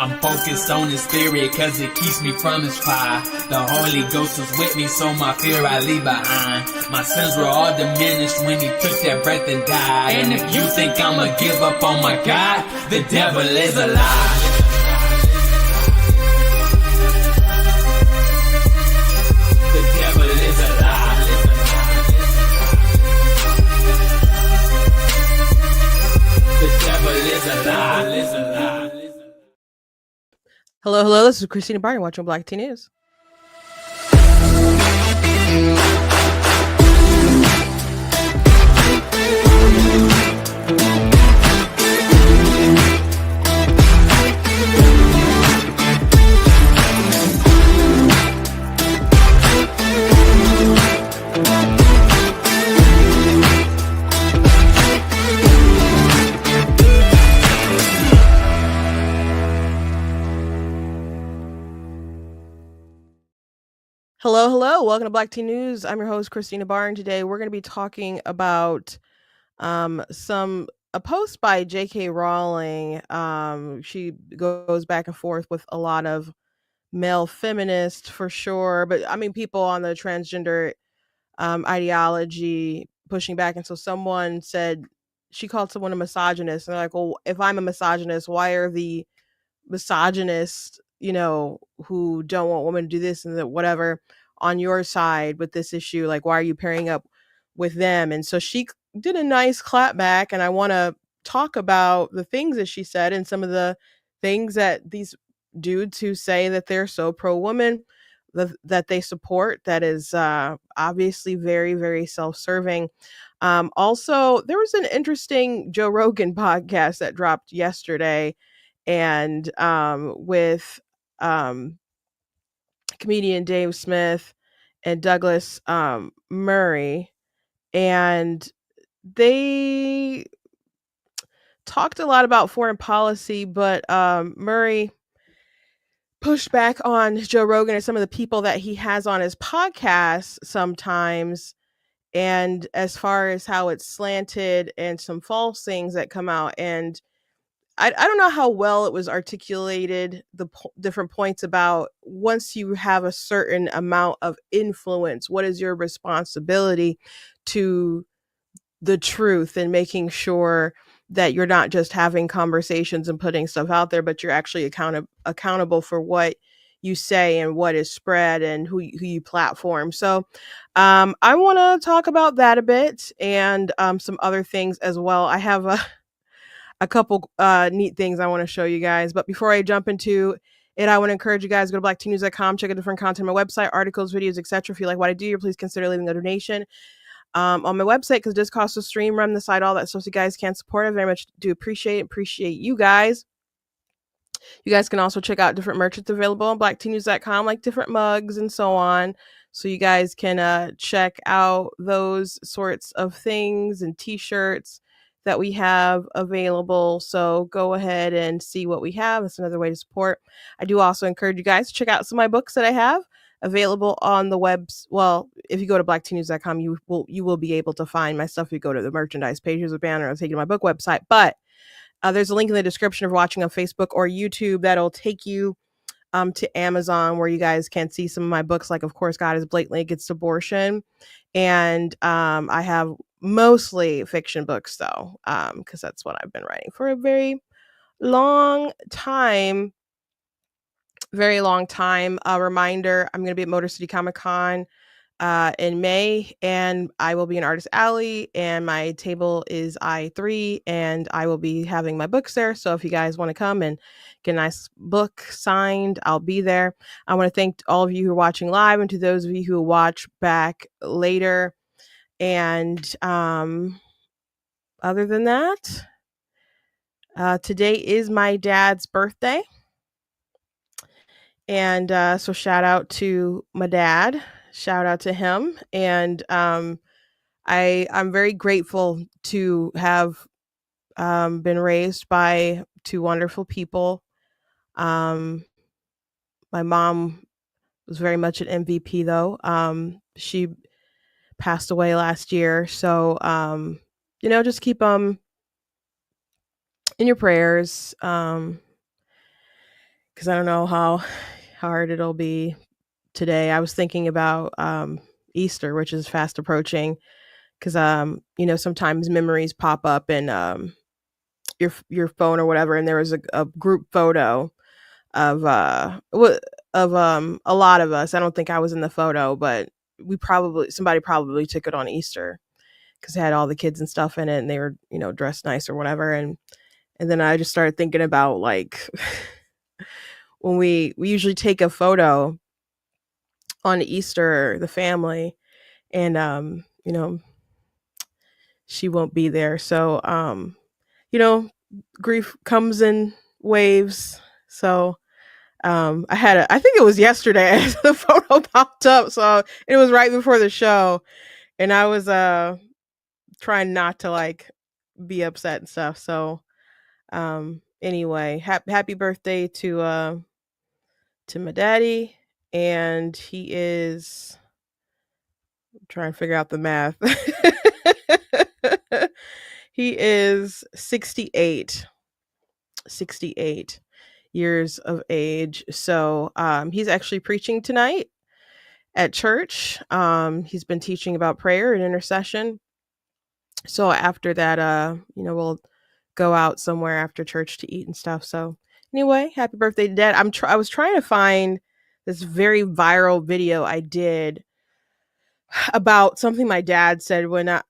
I'm focused on the spirit cause it keeps me from his fire. The Holy Ghost was with me, so my fear I leave behind. My sins were all diminished when he took that breath and died. And if you think I'ma give up on my God, the devil is a lie. The devil is a lie. The devil is a lie. Hello, this is Christina Barton watching Black Teen News. Hello. Welcome to Black Teen News. I'm your host, Christina Barn. Today, we're going to be talking about a post by J.K. Rowling. She goes back and forth with a lot of male feminists for sure, but I mean, people on the transgender ideology pushing back. And so someone said, she called someone a misogynist. And they're like, well, if I'm a misogynist, why are the misogynists, who don't want women to do this and that, whatever, on your side with this issue? Like, why are you pairing up with them? And so she did a nice clap back, and I want to talk about the things that she said and some of the things that these dudes who say that they're so pro-woman that they support, that is obviously very, very self-serving. Also, there was an interesting Joe Rogan podcast that dropped yesterday, and with comedian Dave Smith and Douglas Murray, and they talked a lot about foreign policy, but Murray pushed back on Joe Rogan and some of the people that he has on his podcast sometimes, and as far as how it's slanted and some false things that come out. And I don't know how well it was articulated, the different points about once you have a certain amount of influence, what is your responsibility to the truth, and making sure that you're not just having conversations and putting stuff out there, but you're actually accountable for what you say and what is spread and who you platform. So I want to talk about that a bit, and some other things as well. I have a couple neat things I want to show you guys. But before I jump into it, I want to encourage you guys to go to blackteennews.com, check out different content on my website, articles, videos, etc. If you like what I do, please consider leaving a donation on my website, because it does cost a stream, run the site, all that stuff. So you guys can support it. I very much do appreciate you guys. You guys can also check out different merch that's available on blackteennews.com, like different mugs and so on. So you guys can check out those sorts of things and t-shirts that we have available. So go ahead and see what we have. It's another way to support. I do also encourage you guys to check out some of my books that I have available on the webs. Well, if you go to blackteennews.com, you will be able to find my stuff. If you go to the merchandise page, there's a banner, I'll take you to my book website. But there's a link in the description of watching on Facebook or YouTube that'll take you to Amazon, where you guys can see some of my books, like, of course, God is Blatantly Against Abortion. And I have mostly fiction books, though, because that's what I've been writing for a very long time. A reminder, I'm going to be at Motor City Comic Con in May, and I will be in Artist Alley, and my table is I3, and I will be having my books there. So if you guys want to come and get a nice book signed, I'll be there. I want to thank all of you who are watching live, and to those of you who will watch back later. And other than that, today is my dad's birthday. And so shout out to my dad, shout out to him. And I'm very grateful to have been raised by two wonderful people. My mom was very much an MVP, though. She passed away last year. So, just keep them in your prayers. because I don't know how hard it'll be today. I was thinking about Easter, which is fast approaching, because sometimes memories pop up in your phone or whatever, and there was a group photo of a lot of us. I don't think I was in the photo, but somebody probably took it on Easter because it had all the kids and stuff in it, and they were dressed nice or whatever. And then I just started thinking about like when we usually take a photo on Easter, the family, and she won't be there. So you know, grief comes in waves. So I think it was yesterday the photo popped up. So it was right before the show, and I was trying not to like be upset and stuff. So anyway, happy birthday to my daddy, and he is trying to figure out the math. He is 68. 68 years of age. So he's actually preaching tonight at church. He's been teaching about prayer and intercession. So after that, we'll go out somewhere after church to eat and stuff. So anyway, happy birthday to Dad. I was trying to find this very viral video I did about something my dad said when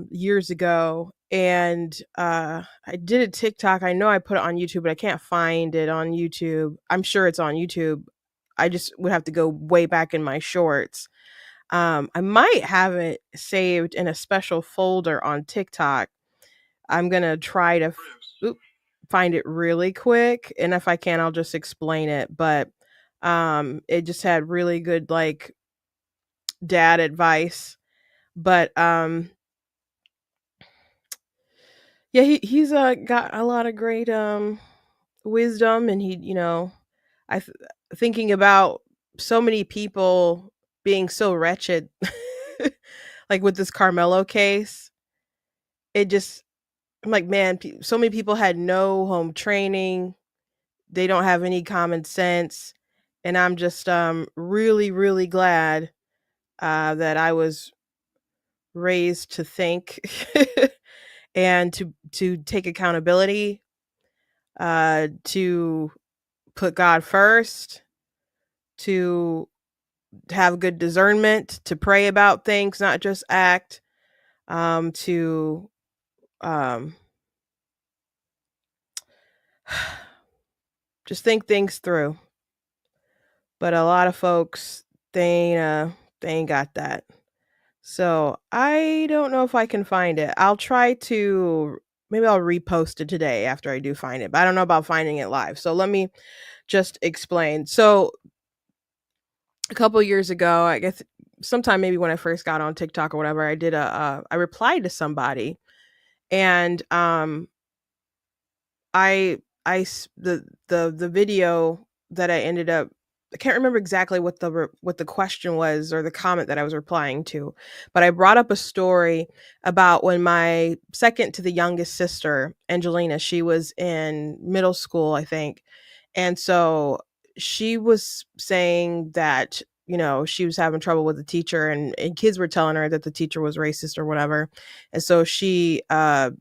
years ago, and I did a TikTok. I know I put it on YouTube, but I can't find it on YouTube. I'm sure it's on YouTube. I just would have to go way back in my shorts. I might have it saved in a special folder on TikTok. I'm gonna try to find it really quick, and if I can, I'll just explain it. But it just had really good like dad advice. But yeah, he's got a lot of great wisdom, and I th- thinking about so many people being so wretched, like with this Carmelo case. It just I'm like, man, so many people had no home training. They don't have any common sense, and I'm just really really glad that I was raised to think and to take accountability, to put God first, to have good discernment, to pray about things, not just act, to um, just think things through. But a lot of folks, they ain't got that. So I don't know if I can find it. I'll try to maybe I'll repost it today after I do find it. But I don't know about finding it live. So let me just explain. So a couple years ago, I guess sometime maybe when I first got on TikTok or whatever, I replied to somebody, and I the video that I ended up I can't remember exactly what the question was or the comment that I was replying to, but I brought up a story about when my second to the youngest sister, Angelina, she was in middle school, I think. And so she was saying that, she was having trouble with the teacher, and kids were telling her that the teacher was racist or whatever. And so she told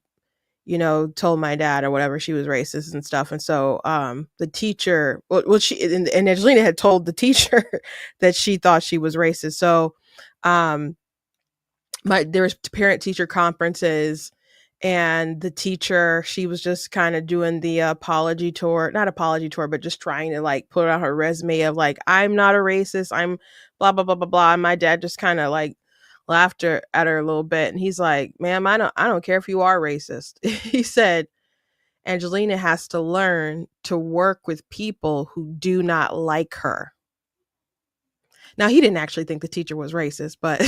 my dad or whatever she was racist and stuff. And so the teacher, she and Angelina had told the teacher that she thought she was racist. So um, there was parent teacher conferences, and the teacher, she was just kind of doing the apology tour, not apology tour, but just trying to like put out her resume of like, I'm not a racist, I'm blah blah blah blah blah. And my dad just kind of like laughed at her a little bit, and he's like, ma'am, I don't care if you are racist. He said Angelina has to learn to work with people who do not like her. Now he didn't actually think the teacher was racist, but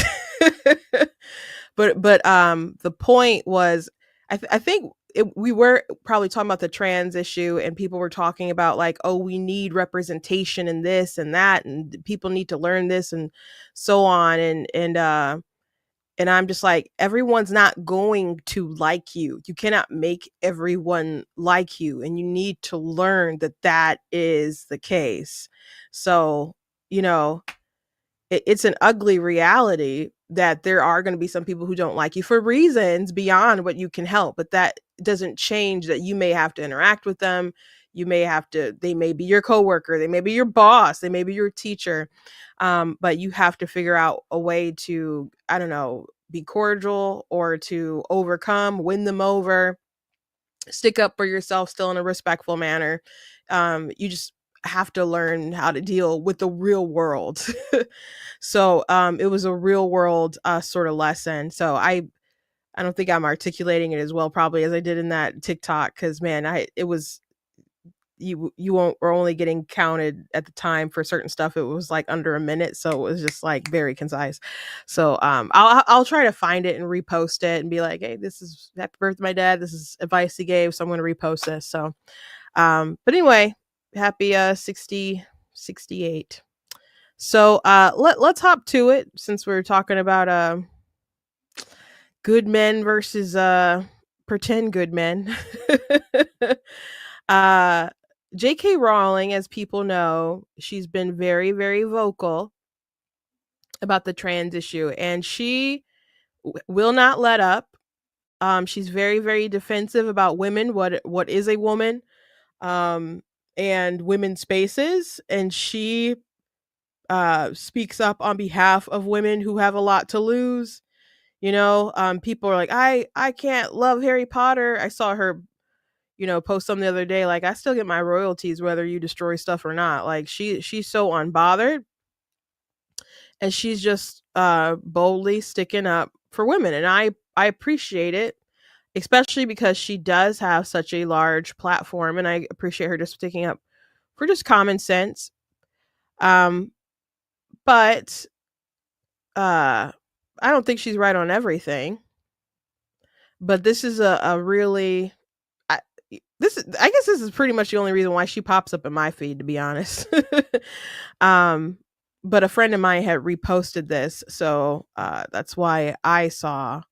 but the point was, I think we were probably talking about the trans issue, and people were talking about like, oh, we need representation in this and that, and people need to learn this and so on, And I'm just like, everyone's not going to like you. You cannot make everyone like you. And you need to learn that that is the case. So, you know, it's an ugly reality that there are going to be some people who don't like you for reasons beyond what you can help, but that doesn't change that you may have to interact with them. You may have to, they may be your coworker, they may be your boss, they may be your teacher. But you have to figure out a way to, I don't know, be cordial or to overcome, win them over, stick up for yourself still in a respectful manner. You just have to learn how to deal with the real world. So it was a real world sort of lesson. So I don't think I'm articulating it as well probably as I did in that TikTok, because man, I it was, you won't were only getting counted at the time for certain stuff. It was like under a minute, so it was just like very concise. So I'll try to find it and repost it and be like, hey, this is happy birthday my dad, this is advice he gave, so I'm going to repost this. So but anyway, happy 68. So let's hop to it, since we're talking about good men versus pretend good men. uh J.K. Rowling, as people know, she's been very, very vocal about the trans issue, and she will not let up. She's very, very defensive about women, what is a woman, um, and women's spaces, and she speaks up on behalf of women who have a lot to lose. People are like, I can't love Harry Potter. I saw her, post something the other day, like, I still get my royalties whether you destroy stuff or not. Like, she's so unbothered, and she's just boldly sticking up for women, and I appreciate it, especially because she does have such a large platform, and I appreciate her just sticking up for just common sense. Um but I don't think she's right on everything, but this is a really, I, I guess this is pretty much the only reason why she pops up in my feed, to be honest. um but a friend of mine had reposted this, so that's why I saw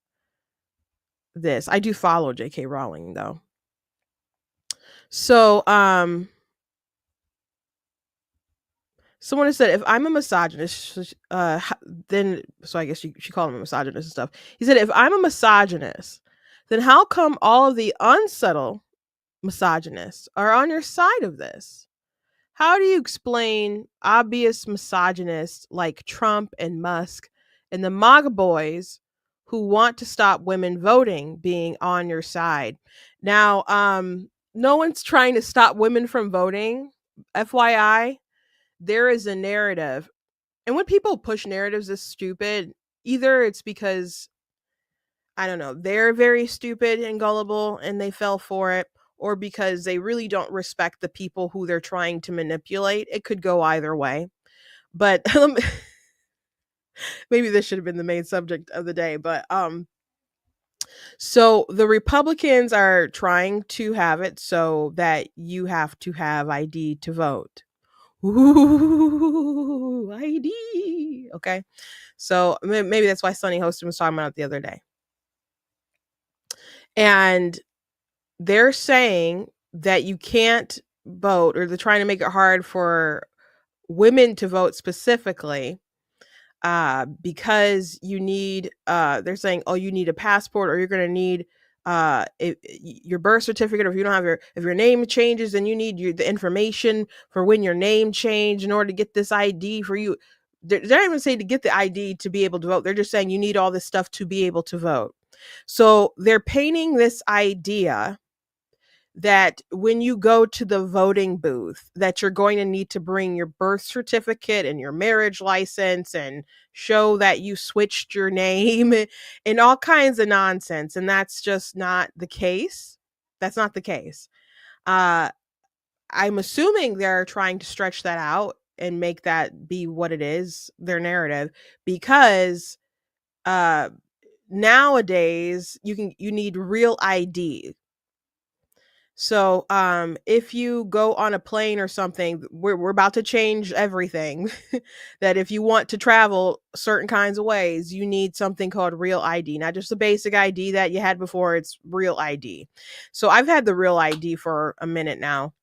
this. I do follow J.K. Rowling though. So someone has said, if I'm a misogynist, then, so I guess she called him a misogynist and stuff. He said, if I'm a misogynist, then how come all of the unsubtle misogynists are on your side of this? How do you explain obvious misogynists like Trump and Musk and the MAGA boys who want to stop women voting being on your side? Now, no one's trying to stop women from voting. FYI, there is a narrative. And when people push narratives this stupid, either it's because, I don't know, they're very stupid and gullible and they fell for it, or because they really don't respect the people who they're trying to manipulate. It could go either way. But maybe this should have been the main subject of the day. But so the Republicans are trying to have it so that you have to have ID to vote. Ooh, ID. Okay. So maybe that's why Sunny Hostin was talking about it the other day. And they're saying that you can't vote, or they're trying to make it hard for women to vote specifically, because you need, they're saying, oh, you need a passport, or you're going to need your birth certificate, or if you don't have if your name changes, then you need the information for when your name changed in order to get this ID for you. They're not even saying to get the ID to be able to vote. They're just saying you need all this stuff to be able to vote. So they're painting this idea that when you go to the voting booth, that you're going to need to bring your birth certificate and your marriage license and show that you switched your name and all kinds of nonsense. And that's just not the case. That's not the case. I'm assuming they're trying to stretch that out and make that be what it is, their narrative, because uh nowadays you need real ID. So, if you go on a plane or something, we're about to change everything. That if you want to travel certain kinds of ways, you need something called real ID, not just the basic ID that you had before. It's real ID. So I've had the real ID for a minute now.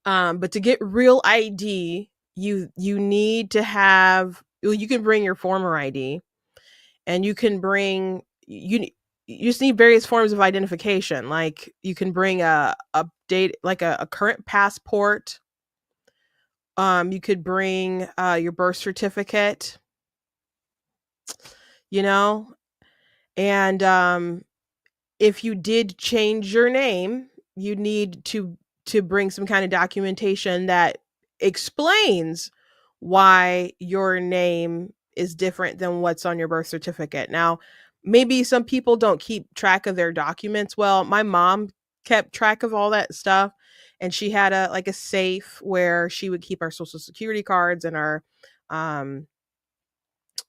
But to get real ID, you need to have. Well, you can bring your former ID, and you can bring you just need various forms of identification. Like you can bring a date, like a current passport. You could bring your birth certificate, you know, and if you did change your name, you need to bring some kind of documentation that explains why your name is different than what's on your birth certificate. Now, maybe some people don't keep track of their documents well. My mom kept track of all that stuff, and she had a like a safe where she would keep our social security cards and our um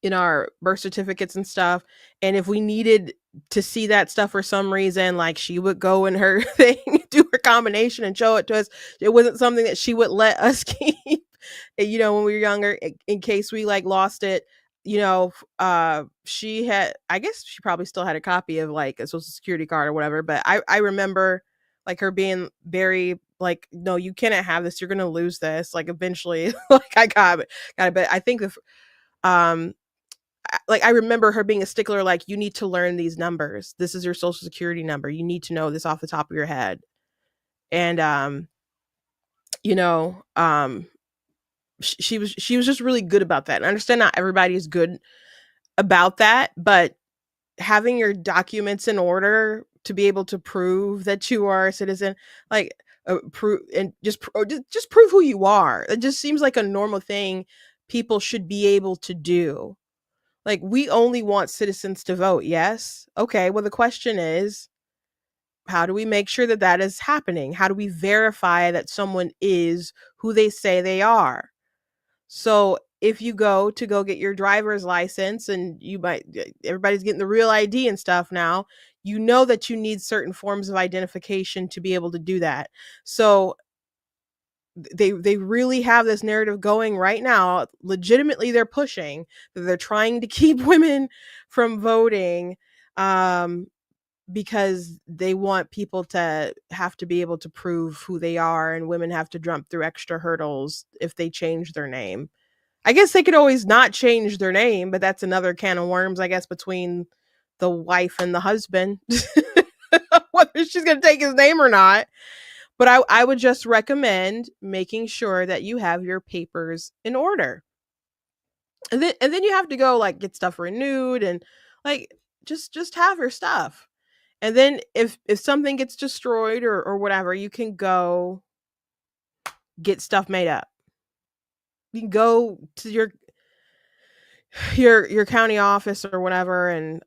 in our birth certificates and stuff. And if we needed to see that stuff for some reason, like she would go in her thing, do her combination and show it to us. It wasn't something that she would let us keep, when we were younger, in case we like lost it. She had, I guess she probably still had a copy of like a social security card or whatever. But I remember like her being very like, no, you cannot have this. You're going to lose this. Like eventually, like I got it. But I think um like I remember her being a stickler, like you need to learn these numbers. This is your social security number. You need to know this off the top of your head. And you know, she was just really good about that. And I understand not everybody is good about that, but having your documents in order to be able to prove that you are a citizen, like prove and just prove who you are. It just seems like a normal thing people should be able to do. Like, we only want citizens to vote, yes? Okay, well, the question is, how do we make sure that that is happening? How do we verify that someone is who they say they are? So, if you go get your driver's license and everybody's getting the real ID and stuff now, you know that you need certain forms of identification to be able to do that. So, they really have this narrative going right now. Legitimately, they're pushing that they're trying to keep women from voting, um because they want people to have to be able to prove who they are, and women have to jump through extra hurdles if they change their name. I guess they could always not change their name, but that's another can of worms, I guess, between the wife and the husband. Whether she's going to take his name or not. But I would just recommend making sure that you have your papers in order. And then you have to go like get stuff renewed, and like just have your stuff. And then if something gets destroyed or whatever, you can go get stuff made up. You can go to your county office or whatever, and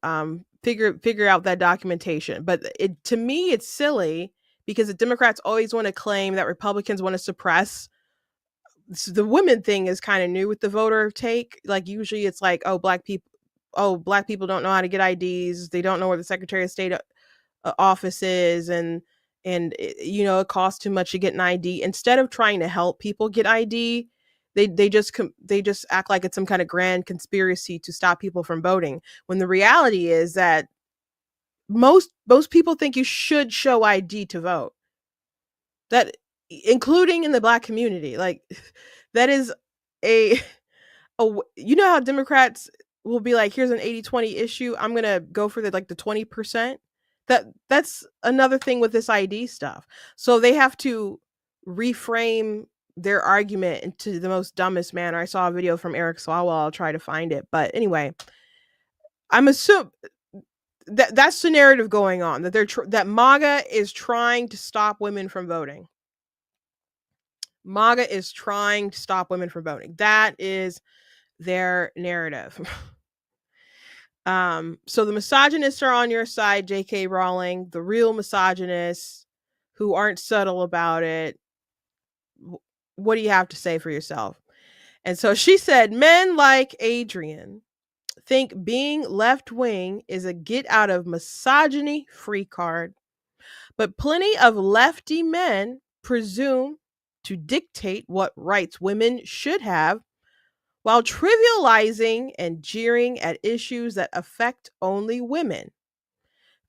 figure out that documentation. But it to me it's silly, because the Democrats always want to claim that Republicans want to suppress. So the women thing is kind of new with the voter take. Like usually it's like, black people don't know how to get IDs. They don't know where the Secretary of State office is, and it costs too much to get an ID. Instead of trying to help people get ID, they just act like it's some kind of grand conspiracy to stop people from voting. When the reality is that most people think you should show ID to vote. That, including in the black community, like that is a how Democrats will be like, here's an 80-20 issue. I'm going to go for the 20%. That's another thing with this ID stuff. So they have to reframe their argument into the most dumbest manner. I saw a video from Eric Swalwell. I'll try to find it. But anyway, I'm assuming that's the narrative going on, that that MAGA is trying to stop women from voting. MAGA is trying to stop women from voting. That is their narrative. So the misogynists are on your side, J.K. Rowling, the real misogynists who aren't subtle about it. What do you have to say for yourself? And so she said, men like Adrian think being left wing is a get out of misogyny free card. But plenty of lefty men presume to dictate what rights women should have while trivializing and jeering at issues that affect only women.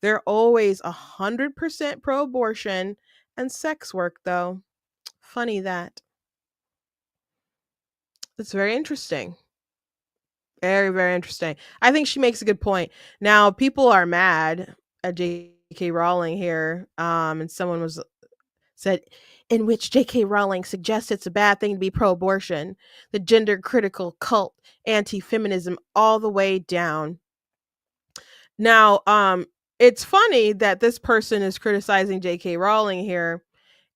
They're always 100% pro abortion and sex work, though. Funny that. It's very interesting. Very, very interesting. I think she makes a good point. Now, people are mad at J.K. Rowling here. And someone was said, in which J.K. Rowling suggests it's a bad thing to be pro abortion, the gender critical cult, anti feminism, all the way down. Now, it's funny that this person is criticizing J.K. Rowling here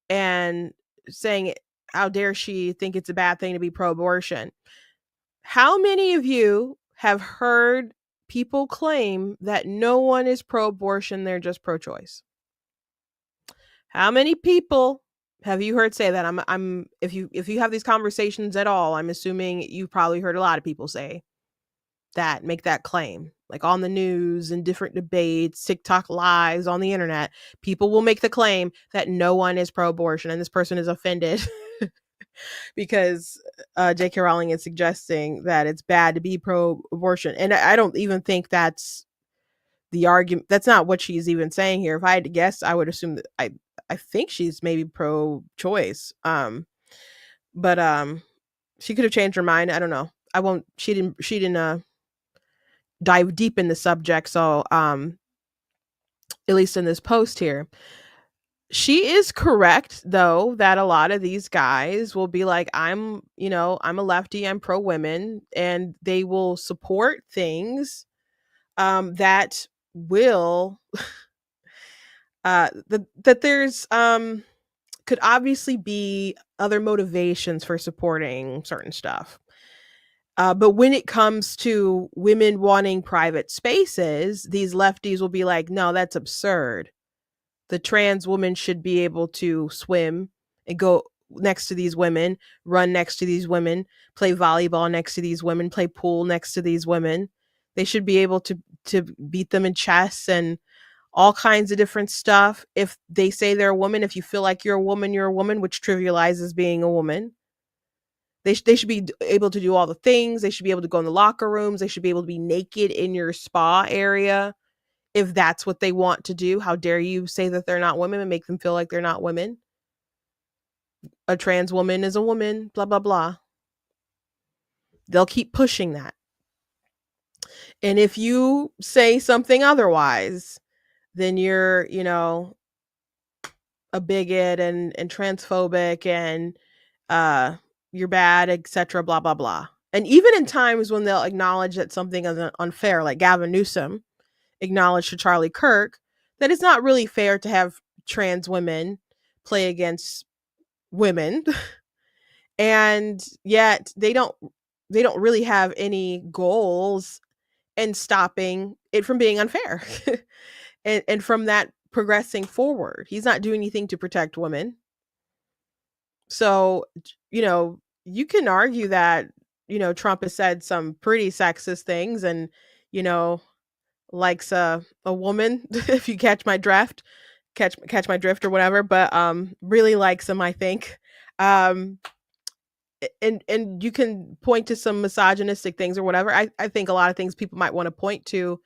and saying, how dare she think it's a bad thing to be pro abortion? How many of you have heard people claim that no one is pro abortion, they're just pro choice? How many people have you heard say that? I'm if you have these conversations at all, I'm assuming you've probably heard a lot of people say that, make that claim. Like on the news and different debates, TikTok lives on the internet, people will make the claim that no one is pro abortion and this person is offended because J.K. Rowling is suggesting that it's bad to be pro abortion. And I don't even think that's the argument. That's not what she's even saying here. If I had to guess, I would assume that I think she's maybe pro choice. But she could have changed her mind. I don't know. I won't she didn't dive deep in the subject, so at least in this post here. She is correct though that a lot of these guys will be like, I'm a lefty, I'm pro women, and they will support things that will that there's could obviously be other motivations for supporting certain stuff. But when it comes to women wanting private spaces, these lefties will be like, no, that's absurd. The trans woman should be able to swim and go next to these women, run next to these women, play volleyball next to these women, play pool next to these women. They should be able to beat them in chess and all kinds of different stuff. If they say they're a woman, if you feel like you're a woman, which trivializes being a woman. They should be able to do all the things. They should be able to go in the locker rooms. They should be able to be naked in your spa area if that's what they want to do. How dare you say that they're not women and make them feel like they're not women? A trans woman is a woman, blah, blah, blah. They'll keep pushing that. And if you say something otherwise, then you're, a bigot and transphobic and you're bad, etc., blah, blah, blah. And even in times when they'll acknowledge that something is unfair, like Gavin Newsom acknowledged to Charlie Kirk that it's not really fair to have trans women play against women. And yet they don't really have any goals in stopping it from being unfair and from that progressing forward. He's not doing anything to protect women. So, you can argue that, Trump has said some pretty sexist things and, likes a woman, if you catch my my drift or whatever, but really likes him, I think. And you can point to some misogynistic things or whatever. I think a lot of things people might want to point to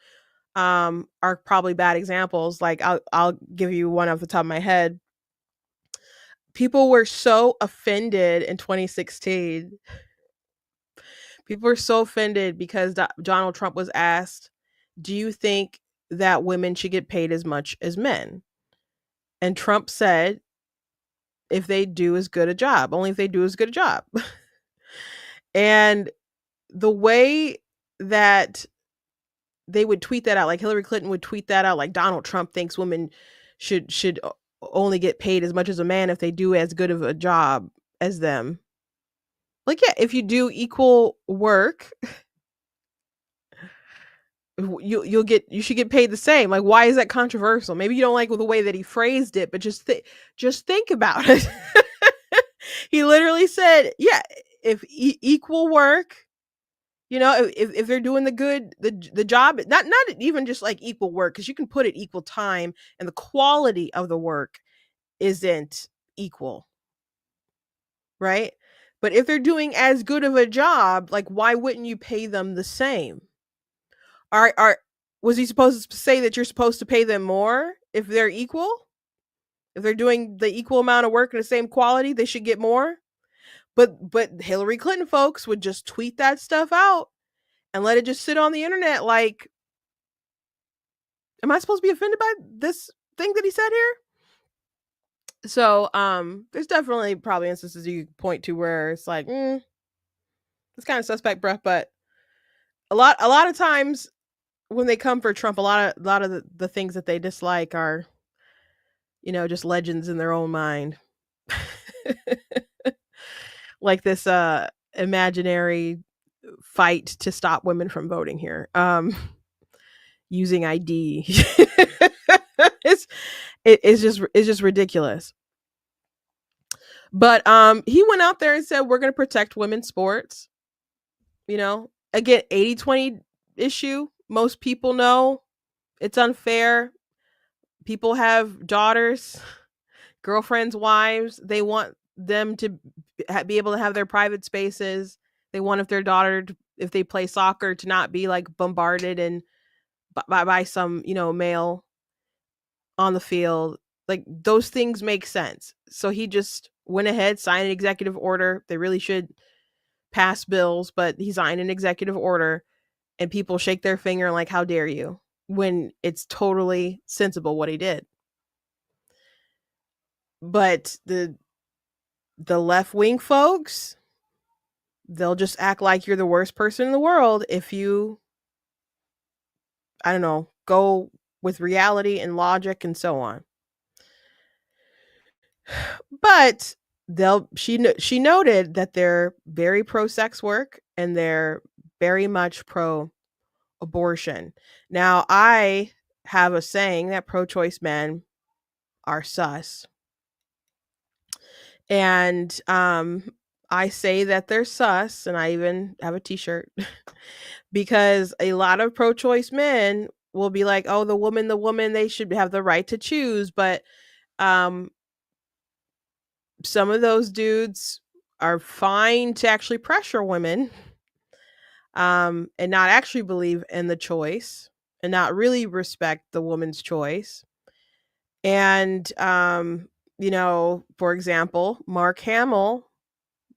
are probably bad examples. Like I'll give you one off the top of my head. People were so offended in 2016. People were so offended because Donald Trump was asked, do you think that women should get paid as much as men? And Trump said, if they do as good a job, only if they do as good a job. And the way that they would tweet that out, like Hillary Clinton would tweet that out, like Donald Trump thinks women should only get paid as much as a man if they do as good of a job as them. Like, yeah, if you do equal work, you should get paid the same. Like, why is that controversial? Maybe you don't like the way that he phrased it, but just think about it. He literally said, yeah, if equal work, You know, if they're doing the job, not even just like equal work, because you can put it equal time and the quality of the work isn't equal, right? But if they're doing as good of a job, like why wouldn't you pay them the same? Are Was he supposed to say that you're supposed to pay them more if they're equal? If they're doing the equal amount of work and the same quality, they should get more? But Hillary Clinton folks would just tweet that stuff out and let it just sit on the internet like, am I supposed to be offended by this thing that he said here? So there's definitely probably instances you point to where it's like, it's kind of suspect, bruh. But a lot of times when they come for Trump, a lot of the things that they dislike are, just legends in their own mind. Like this imaginary fight to stop women from voting here. Using ID. It's just ridiculous. But he went out there and said we're going to protect women's sports. Again, 80-20 issue. Most people know it's unfair. People have daughters, girlfriends, wives. They want them to be able to have their private spaces. They want if their daughter, if they play soccer, to not be like bombarded and by some male on the field. Like those things make sense. So he just went ahead, signed an executive order. They really should pass bills, but he signed an executive order, and people shake their finger like, how dare you, when it's totally sensible what he did. But the left wing folks, they'll just act like you're the worst person in the world if you, I don't know, go with reality and logic and so on. But she noted that they're very pro sex work and they're very much pro abortion. Now, I have a saying that pro choice men are sus. And I say that they're sus, and I even have a t-shirt because a lot of pro choice men will be like, "Oh, the woman, they should have the right to choose." But um some of those dudes are fine to actually pressure women, and not actually believe in the choice and not really respect the woman's choice. And for example, Mark Hamill,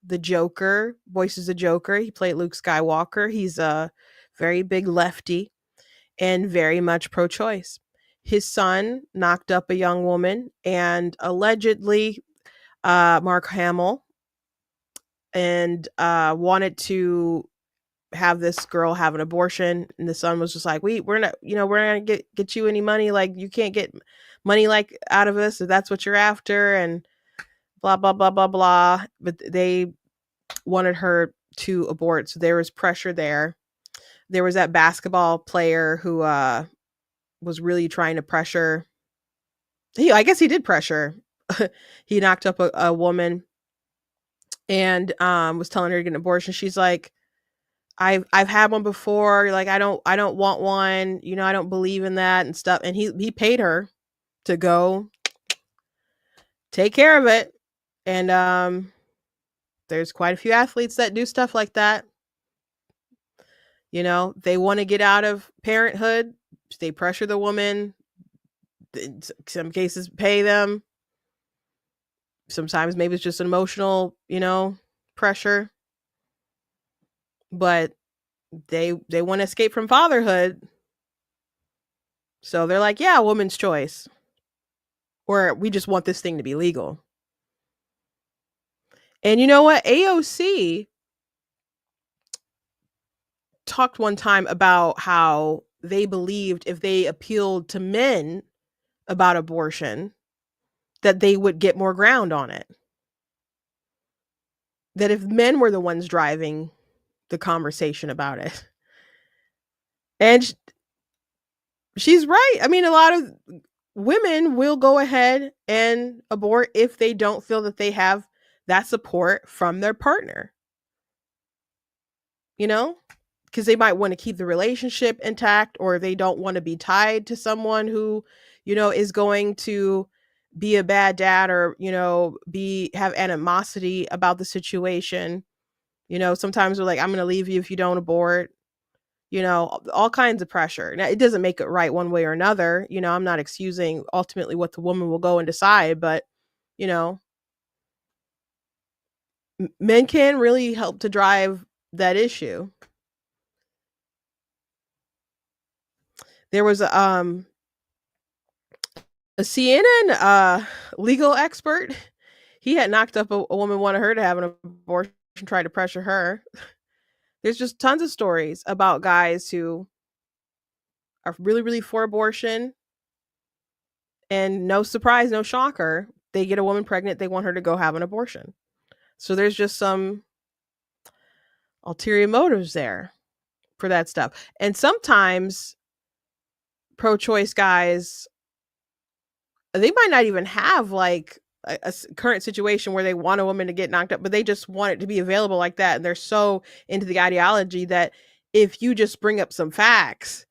the Joker, voices the Joker. He played Luke Skywalker. He's a very big lefty and very much pro-choice. His son knocked up a young woman, and allegedly Mark Hamill and wanted to have this girl have an abortion, and the son was just like, we're not gonna get you any money. Like, you can't get money like out of us if that's what you're after, and blah blah blah blah blah. But they wanted her to abort, so there was pressure there. There was that basketball player who was really trying to pressure. I guess he did pressure. He knocked up a woman and was telling her to get an abortion. She's like, I've had one before. Like, I don't want one. I don't believe in that and stuff. And he paid her to go take care of it. And there's quite a few athletes that do stuff like that. They want to get out of parenthood. They pressure the woman. In some cases, pay them. Sometimes maybe it's just an emotional, pressure. But they want to escape from fatherhood. So they're like, yeah, woman's choice. Or we just want this thing to be legal. And you know what? AOC talked one time about how they believed if they appealed to men about abortion, that they would get more ground on it. That if men were the ones driving the conversation about it. And she's right. I mean, a lot of women will go ahead and abort if they don't feel that they have that support from their partner. because they might want to keep the relationship intact, or they don't want to be tied to someone who, is going to be a bad dad, or, be have animosity about the situation. Sometimes we're like, I'm going to leave you if you don't abort, all kinds of pressure. Now, it doesn't make it right one way or another. I'm not excusing ultimately what the woman will go and decide, but, you know, men can really help to drive that issue. There was a CNN legal expert. He had knocked up a woman, wanted her to have an abortion, tried to pressure her. There's just tons of stories about guys who are really, really for abortion, and no surprise, no shocker, they get a woman pregnant, they want her to go have an abortion. So there's just some ulterior motives there for that stuff. And sometimes pro-choice guys, they might not even have like a current situation where they want a woman to get knocked up, but they just want it to be available like that. And they're so into the ideology that if you just bring up some facts,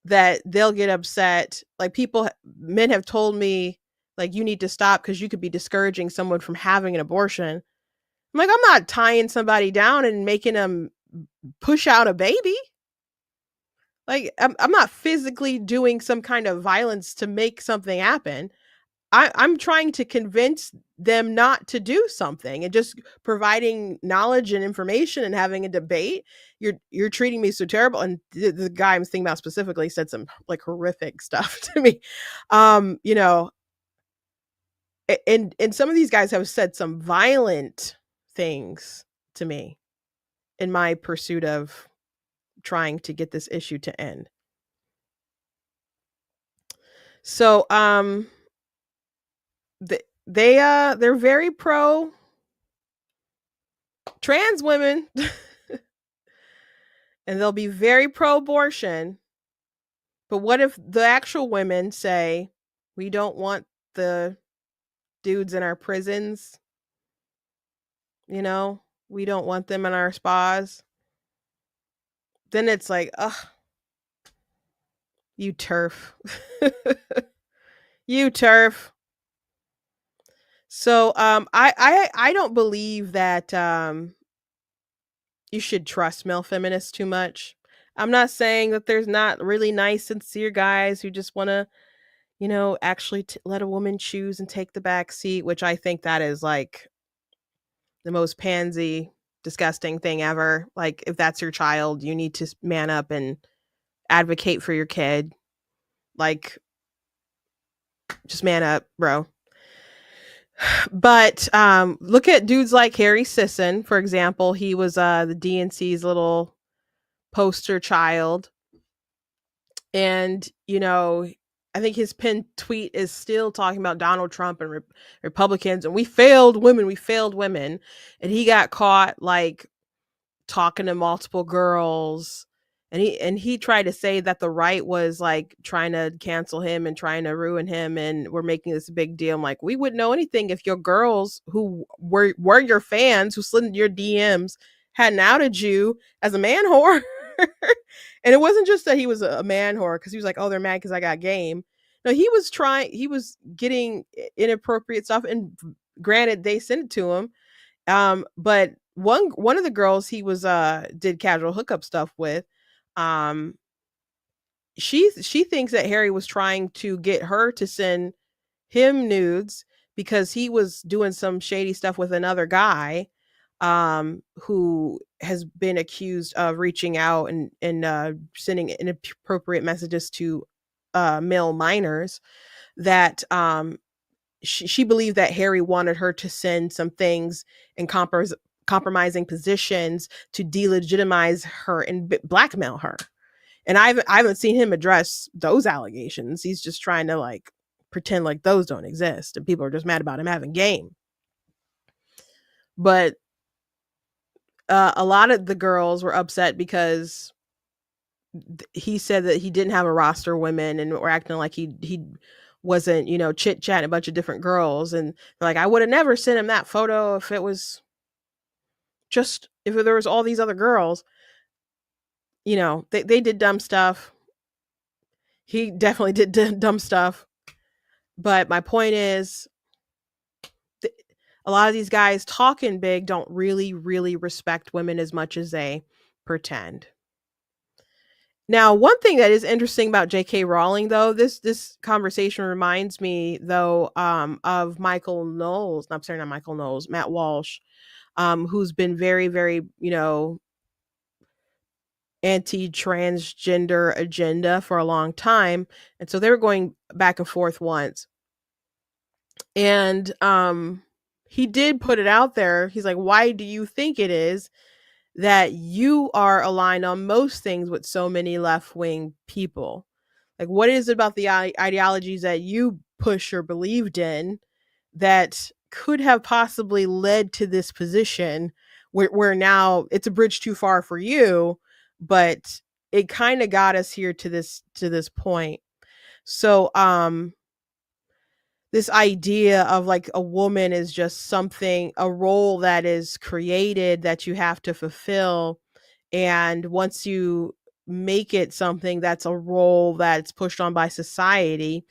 that they'll get upset. Like men have told me, like, you need to stop because you could be discouraging someone from having an abortion. I'm like, I'm not tying somebody down and making them push out a baby. Like, I'm not physically doing some kind of violence to make something happen. I'm trying to convince them not to do something, and just providing knowledge and information and having a debate. You're treating me so terrible. And the guy I'm thinking about specifically said some like horrific stuff to me. You know, and some of these guys have said some violent things to me in my pursuit of trying to get this issue to end. So they're very pro trans women, and they'll be very pro abortion. But what if the actual women say, we don't want the dudes in our prisons, we don't want them in our spas? Then it's like, ugh, you turf. You turf. So I don't believe that you should trust male feminists too much. I'm not saying that there's not really nice, sincere guys who just want to, actually let a woman choose and take the back seat, which I think that is like the most pansy, disgusting thing ever. Like, if that's your child, you need to man up and advocate for your kid. Like, just man up, bro. But look at dudes like Harry Sisson, for example. He was the DNC's little poster child. And, I think his pinned tweet is still talking about Donald Trump and Republicans, and we failed women. And he got caught like talking to multiple girls, and he tried to say that the right was like trying to cancel him and trying to ruin him, and we're making this a big deal. I'm like, we wouldn't know anything if your girls who were your fans, who slid into your DMs, hadn't outed you as a man whore. And it wasn't just that he was a man whore because he was like, oh, they're mad because I got game. No, he was getting inappropriate stuff, and granted, they sent it to him. But one of the girls he was did casual hookup stuff with, um, she thinks that Harry was trying to get her to send him nudes because he was doing some shady stuff with another guy, who has been accused of reaching out and sending inappropriate messages to male minors. That she believed that Harry wanted her to send some things in compromising positions to delegitimize her and blackmail her. And I haven't seen him address those allegations. He's just trying to like pretend like those don't exist, and people are just mad about him having game. But a lot of the girls were upset because he said that he didn't have a roster of women, and were acting like he wasn't, chit chatting a bunch of different girls. And like, I would have never sent him that photo if there was all these other girls. they did dumb stuff. He definitely did dumb stuff. But my point is, th- a lot of these guys talking big don't really, really respect women as much as they pretend. Now, one thing that is interesting about J.K. Rowling, though, this conversation reminds me, though, of Michael Knowles. No, I'm sorry, not Michael Knowles, Matt Walsh, who's been very, very, anti-transgender agenda for a long time, and so they were going back and forth once, and he did put it out there. He's like, "Why do you think it is that you are aligned on most things with so many left-wing people? Like, what is it about the ideologies that you push or believed in that could have possibly led to this position where now it's a bridge too far for you, but it kind of got us here to this point." So this idea of like a woman is just something, a role that is created that you have to fulfill, and once you make it something that's a role that's pushed on by society,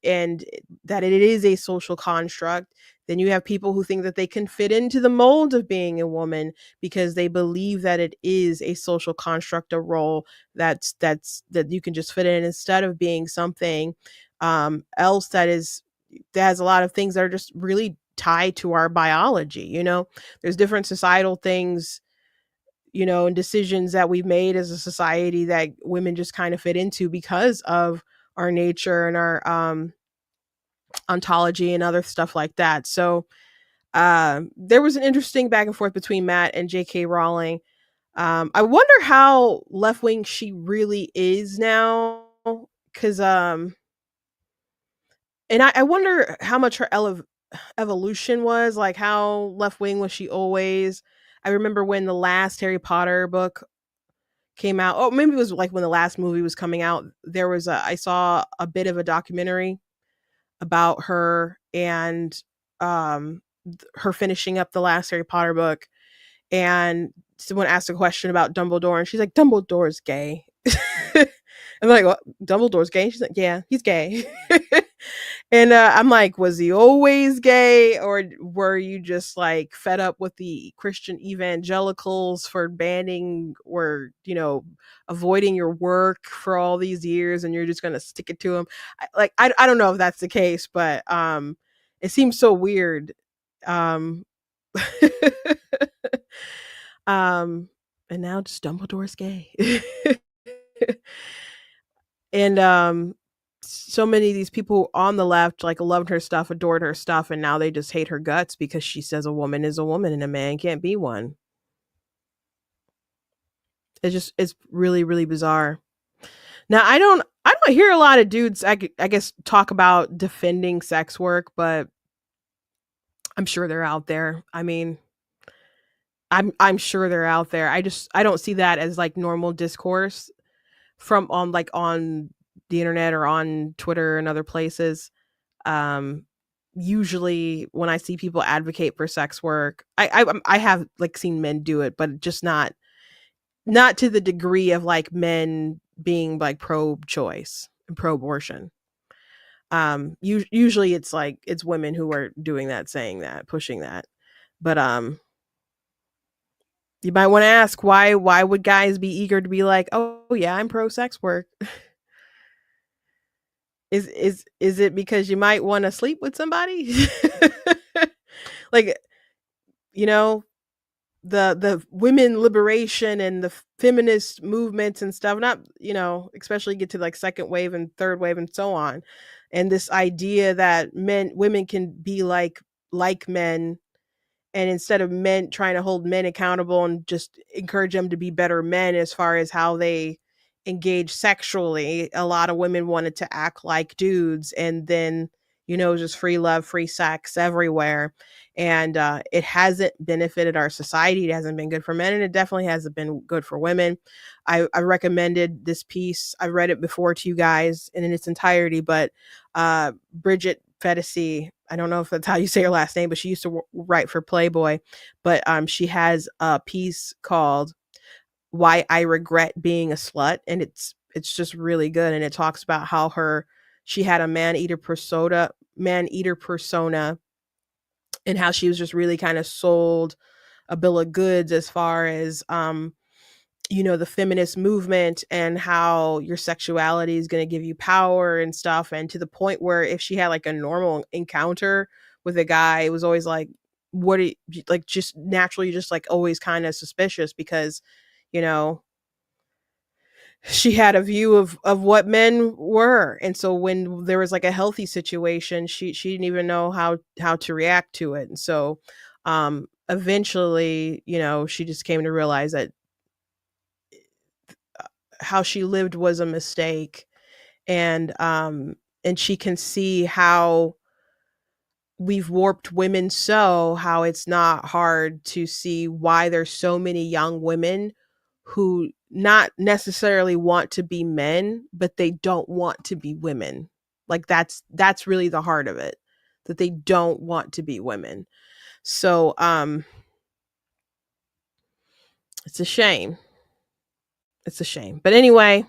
and that it is a social construct, then you have people who think that they can fit into the mold of being a woman because they believe that it is a social construct, a role that you can just fit in, instead of being something else that has a lot of things that are just really tied to our biology. There's different societal things, and decisions that we've made as a society that women just kind of fit into because of our nature and our ontology and other stuff like that. So there was an interesting back and forth between Matt and J.K. Rowling. I wonder how left wing she really is now, because and I wonder how much her evolution was, like how left wing was she always. I remember when the last Harry Potter book came out. Oh, maybe it was like when the last movie was coming out. I saw a bit of a documentary about her and her finishing up the last Harry Potter book, and someone asked a question about Dumbledore, and she's like, "Dumbledore's gay." I'm like, "What? Dumbledore's gay?" She's like, "Yeah, he's gay." And I'm like, was he always gay, or were you just like fed up with the Christian evangelicals for banning or avoiding your work for all these years, and you're just gonna stick it to him? I don't know if that's the case, but it seems so weird. Um, and now just Dumbledore's gay. And so many of these people on the left like loved her stuff, adored her stuff, and now they just hate her guts because she says a woman is a woman and a man can't be one. It's really, really bizarre. Now I don't hear a lot of dudes, I guess, talk about defending sex work, but I'm sure they're out there. I mean, I'm sure they're out there. I don't see that as like normal discourse from on the internet or on Twitter and other places. Um, Usually when I see people advocate for sex work, I have like seen men do it, but just not to the degree of like men being like pro choice and pro abortion. Usually it's like it's women who are doing that, saying that, pushing that. But you might want to ask, why would guys be eager to be like, "Oh yeah, I'm pro sex work"? Is it because you might want to sleep with somebody? Like, you know, the women liberation and the feminist movements and stuff, not, especially get to like second wave and third wave and so on. And this idea that women can be like men, and instead of men trying to hold men accountable and just encourage them to be better men as far as how they engage sexually, a lot of women wanted to act like dudes, and then just free love, free sex everywhere. And it hasn't benefited our society. It hasn't been good for men, and it definitely hasn't been good for women. I recommended this piece. I read it before to you guys in its entirety, but Bridget Fetisi, I don't know if that's how you say her last name, but she used to write for Playboy. But she has a piece called Why I Regret Being a Slut, and it's just really good, and it talks about how her she had a man eater persona, and how she was just really kind of sold a bill of goods as far as the feminist movement, and how your sexuality is going to give you power and stuff, and to the point where if she had like a normal encounter with a guy, it was always like, what do you, like, just naturally just like always kind of suspicious, because you know she had a view of what men were, and so when there was like a healthy situation, she didn't even know how to react to it. And so eventually, she just came to realize that how she lived was a mistake. And she can see how we've warped women, so how it's not hard to see why there's so many young women who not necessarily want to be men, but they don't want to be women. Like that's really the heart of it, that they don't want to be women. So it's a shame. It's a shame. But anyway,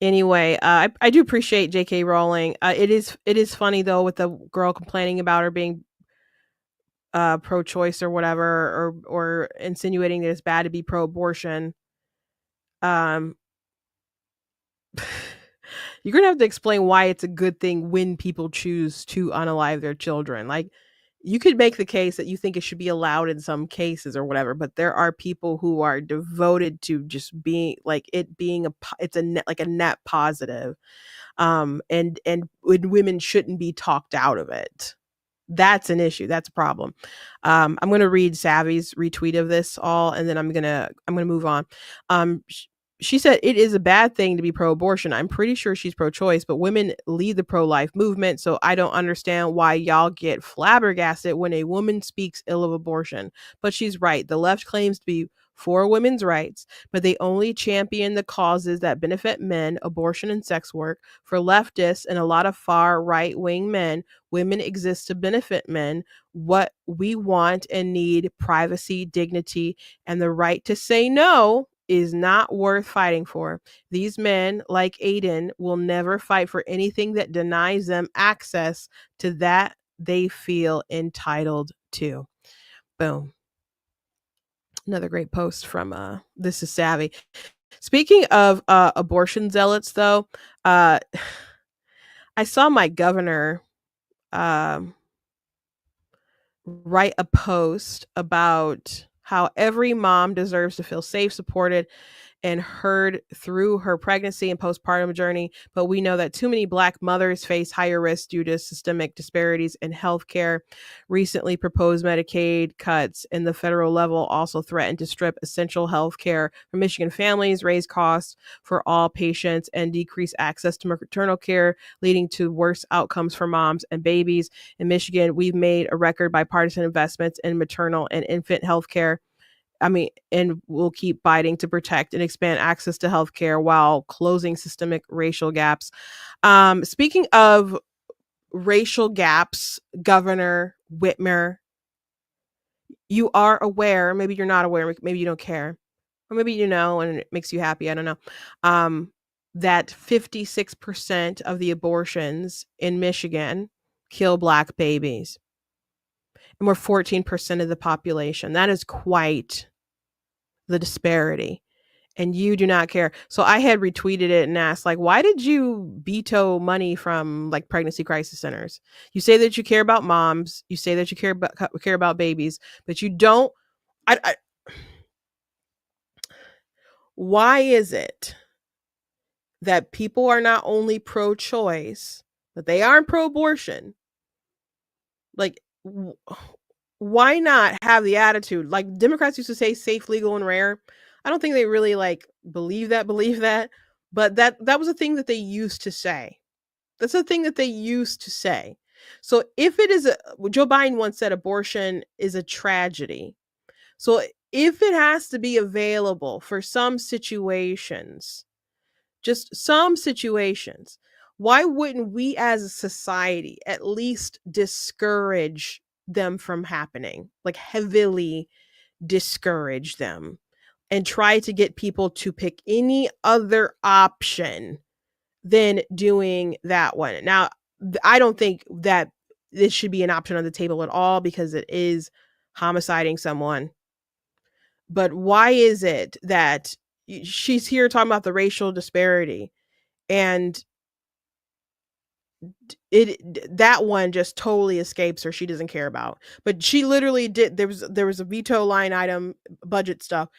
I do appreciate J.K. Rowling. It is funny though, with the girl complaining about her being pro-choice or whatever, or insinuating that it's bad to be pro-abortion. Um, you're gonna have to explain why it's a good thing when people choose to unalive their children. Like, you could make the case that you think it should be allowed in some cases or whatever, but there are people who are devoted to just being like it being it's a net, like a net positive. And when women shouldn't be talked out of it. That's an issue. That's a problem. I'm going to read Savvy's retweet of this all, and then I'm gonna move on. She said it is a bad thing to be pro-abortion. I'm pretty sure she's pro-choice, but women lead the pro-life movement, so I don't understand why y'all get flabbergasted when a woman speaks ill of abortion. But she's right. The left claims to be for women's rights, but they only champion the causes that benefit men, abortion and sex work. For leftists and a lot of far right wing men, women exist to benefit men. What we want and need, privacy, dignity, and the right to say no, is not worth fighting for. These men, like Aiden, will never fight for anything that denies them access to that they feel entitled to. Boom. Another great post from This is Savvy. Speaking of abortion zealots, though, uh, I saw my governor um, write a post about how every mom deserves to feel safe, supported, and heard through her pregnancy and postpartum journey. But we know that too many Black mothers face higher risk due to systemic disparities in healthcare. Recently proposed Medicaid cuts in the federal level also threaten to strip essential healthcare from Michigan families, raise costs for all patients, and decrease access to maternal care, leading to worse outcomes for moms and babies. In Michigan, we've made a record bipartisan investments in maternal and infant healthcare. And we'll keep fighting to protect and expand access to healthcare while closing systemic racial gaps. Speaking of racial gaps, Governor Whitmer, you are aware, maybe you're not aware, maybe you don't care, or maybe you know and it makes you happy, I don't know, that 56% of the abortions in Michigan kill Black babies. And we're 14% of the population. That is quite the disparity. And you do not care. So I had retweeted it and asked, like, why did you veto money from like pregnancy crisis centers? You say that you care about moms, you say that you care about babies, but you don't. I Why is it that people are not only pro-choice, but they aren't pro-abortion? Like, why not have the attitude like Democrats used to say, safe, legal, and rare? I don't think they really like believe that, but that was a thing that they used to say. That's a thing that they used to say. So if it is Joe Biden once said abortion is a tragedy. So if it has to be available for some situations, just some situations, why wouldn't we as a society at least discourage them from happening? Like, heavily discourage them. and try to get people to pick any other option than doing that one. Now, I don't think that this should be an option on the table at all because it is homiciding someone. But why is it that she's here talking about the racial disparity and that one just totally escapes her. She doesn't care about. But she literally did. There was a veto line item, budget stuff,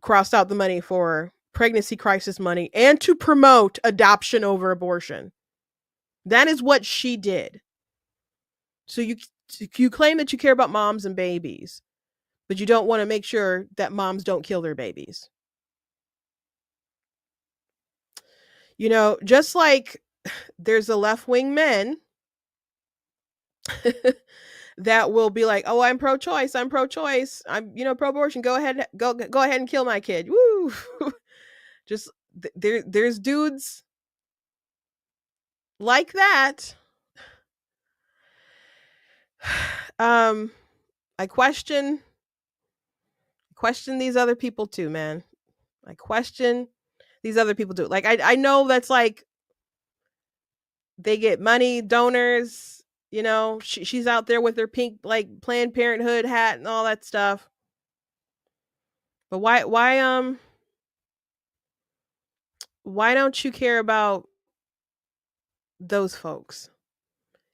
crossed out the money for pregnancy crisis money and to promote adoption over abortion. That is what she did. So you claim that you care about moms and babies, but you don't want to make sure that moms don't kill their babies. Just like there's a left-wing men that will be like, "Oh, I'm pro-choice. I'm pro-choice. I'm, pro-abortion. Go ahead and kill my kid." Woo. Just there's dudes like that. I question these other people too, man. I question these other people too. Like I know that's like they get money, donors, she's out there with her pink like Planned Parenthood hat and all that stuff. But why don't you care about those folks?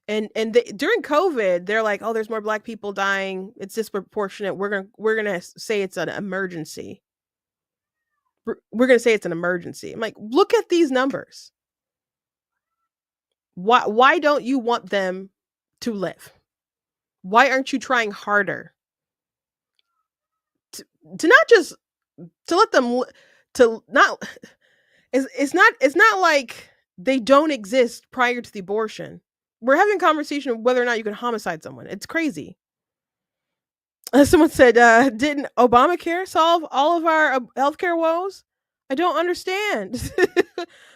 And during COVID, they're like, "Oh, there's more black people dying. It's disproportionate. We're gonna say it's an emergency. We're gonna say it's an emergency." I'm like, look at these numbers. Why don't you want them to live? Why aren't you trying harder to not just to let them to not it's not like they don't exist prior to the abortion. We're having a conversation of whether or not you can homicide someone. It's crazy. Someone said, "Didn't Obamacare solve all of our healthcare woes?" I don't understand.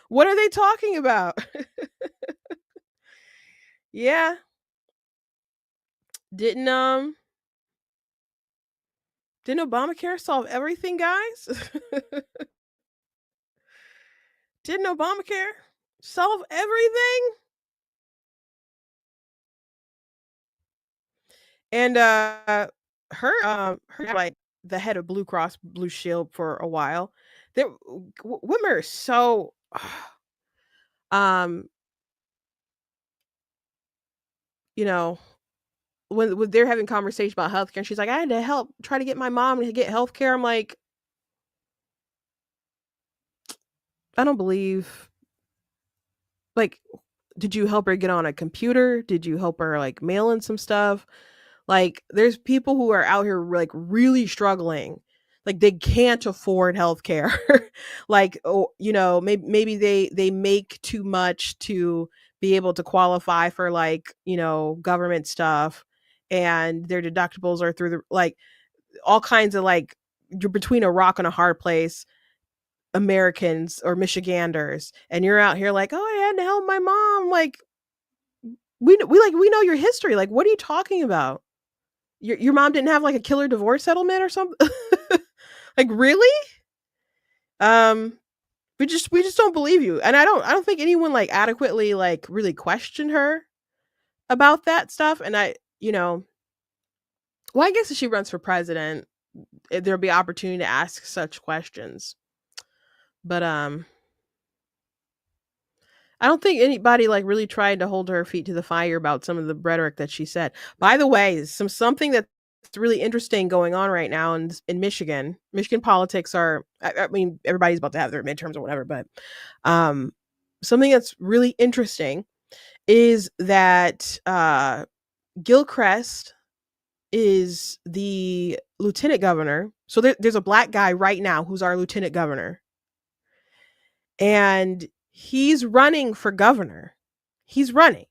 What are they talking about? Yeah, didn't didn't Obamacare solve everything, guys? Didn't Obamacare solve everything? And her like the head of Blue Cross Blue Shield for a while. There, Whitmer is so um you know when they're having conversation about healthcare, and she's like, "I had to help try to get my mom to get healthcare." I'm like, I don't believe. Like, did you help her get on a computer? Did you help her like mail in some stuff? Like, there's people who are out here like really struggling. Like they can't afford healthcare. Like, oh, maybe they make too much to be able to qualify for like, government stuff, and their deductibles are through the like all kinds of like you're between a rock and a hard place. Americans or Michiganders, and you're out here like, "Oh, I had to help my mom." Like, we know your history. Like, what are you talking about? Your mom didn't have like a killer divorce settlement or something? Like, really? Um, we just don't believe you, and I don't think anyone like adequately like really questioned her about that stuff. And well, I guess if she runs for president, there'll be opportunity to ask such questions. But I don't think anybody like really tried to hold her feet to the fire about some of the rhetoric that she said. By the way, something that's really interesting going on right now in Michigan. Michigan politics are, I mean, everybody's about to have their midterms or whatever, but um, something that's really interesting is that Gilchrist is the lieutenant governor. So there's a black guy right now who's our lieutenant governor, and he's running for governor. He's running.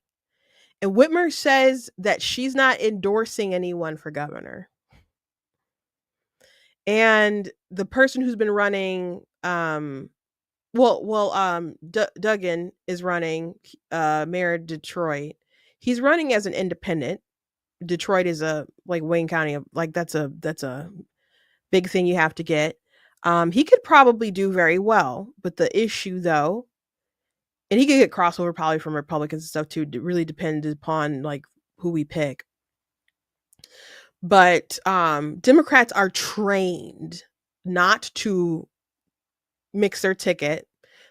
And Whitmer says that she's not endorsing anyone for governor. And the person who's been running, Duggan is running, mayor of Detroit. He's running as an independent. Detroit is a like Wayne County, like that's a big thing you have to get. He could probably do very well, but the issue though, and he could get crossover probably from Republicans and stuff too. It really depends upon like who we pick. But Democrats are trained not to mix their ticket.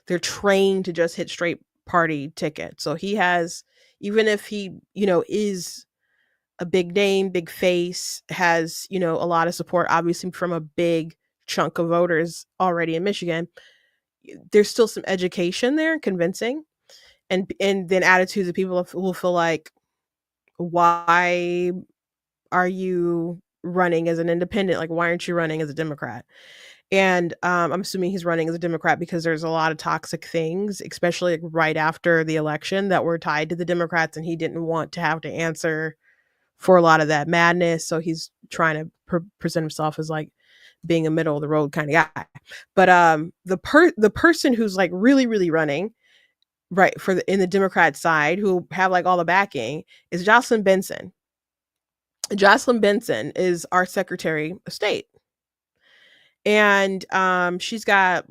They're trained to just hit straight party ticket. So he has, even if he, is a big name, big face, has, a lot of support, obviously from a big chunk of voters already in Michigan, there's still some education there, convincing, and then attitudes of people will feel like, why are you running as an independent? Like, why aren't you running as a Democrat? And I'm assuming he's running as a Democrat because there's a lot of toxic things, especially like right after the election, that were tied to the Democrats, and he didn't want to have to answer for a lot of that madness. So he's trying to present himself as like being a middle of the road kind of guy. But the person who's like really really running right for in the Democrat side, who have like all the backing, is Jocelyn Benson. Jocelyn Benson is our Secretary of State. And she's got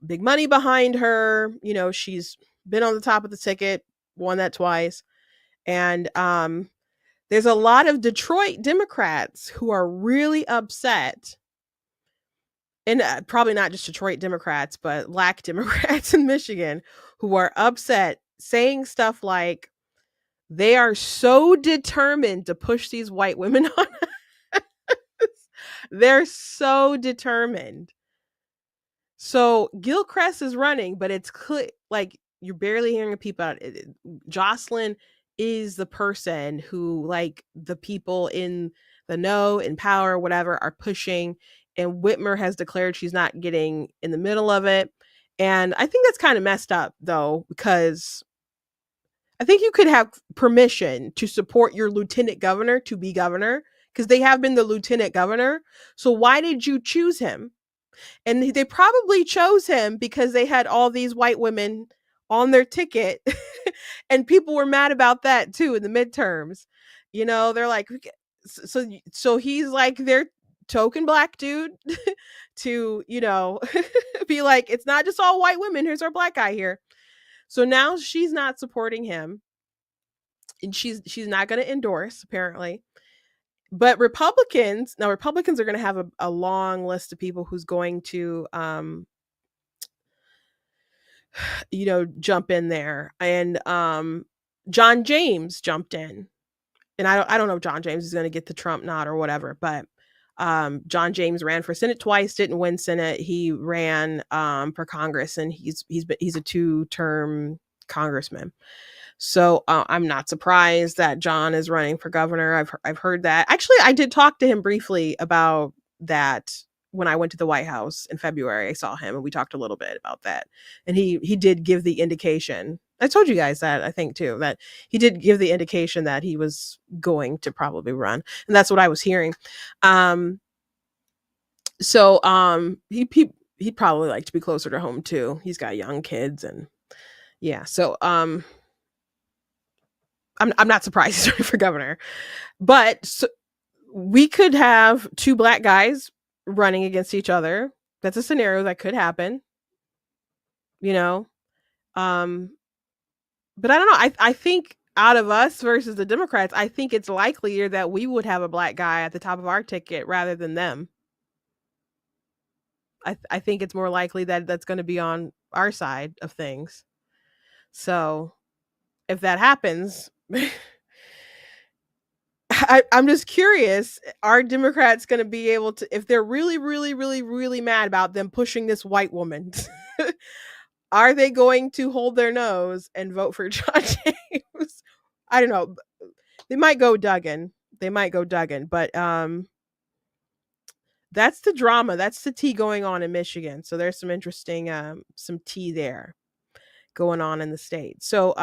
big money behind her. She's been on the top of the ticket, won that twice. And there's a lot of Detroit Democrats who are really upset. And probably not just Detroit Democrats, but black Democrats in Michigan who are upset, saying stuff like they are so determined to push these white women on us. They're so determined. So Gilchrist is running, but it's clear, like, you're barely hearing people out. Jocelyn is the person who, like, the people in the know, in power, whatever, are pushing. And Whitmer has declared she's not getting in the middle of it. And I think that's kind of messed up, though, because I think you could have permission to support your lieutenant governor to be governor, because they have been the lieutenant governor. So why did you choose him? And they probably chose him because they had all these white women on their ticket. And people were mad about that too in the midterms. They're like, so he's like their token black dude to, be like, it's not just all white women. Here's our black guy here. So now she's not supporting him, and she's not going to endorse, apparently. But Republicans are going to have a long list of people who's going to jump in there. And John James jumped in. And I don't know if John James is going to get the Trump nod or whatever, but John James ran for Senate twice, didn't win Senate. He ran for Congress, and he's a 2-term congressman. So I'm not surprised that John is running for governor. I've heard that. Actually, I did talk to him briefly about that when I went to the White House in February. I saw him and we talked a little bit about that. And he did give the indication. I told you guys that, I think, too, that he did give the indication that he was going to probably run. And that's what I was hearing. So he'd probably like to be closer to home too. He's got young kids, and yeah. So I'm not surprised he's running for governor. But so we could have 2 black guys running against each other. That's a scenario that could happen. Um but I don't know. I think out of us versus the Democrats, I think it's likelier that we would have a black guy at the top of our ticket rather than them. I think it's more likely that that's going to be on our side of things. So if that happens, I'm just curious, are Democrats going to be able to, if they're really, really, really, really mad about them pushing this white woman, are they going to hold their nose and vote for John James? I don't know. They might go Duggan. But that's the drama. That's the tea going on in Michigan. So there's some interesting, some tea there going on in the state. So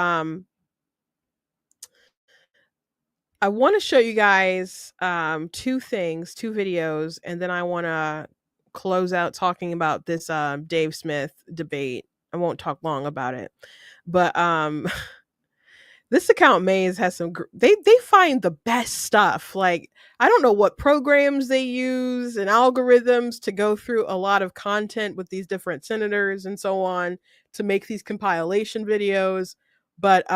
I want to show you guys 2 things, 2 videos, and then I want to close out talking about this Dave Smith debate. I won't talk long about it. But This account Maze has some they find the best stuff. Like, I don't know what programs they use and algorithms to go through a lot of content with these different senators and so on to make these compilation videos, but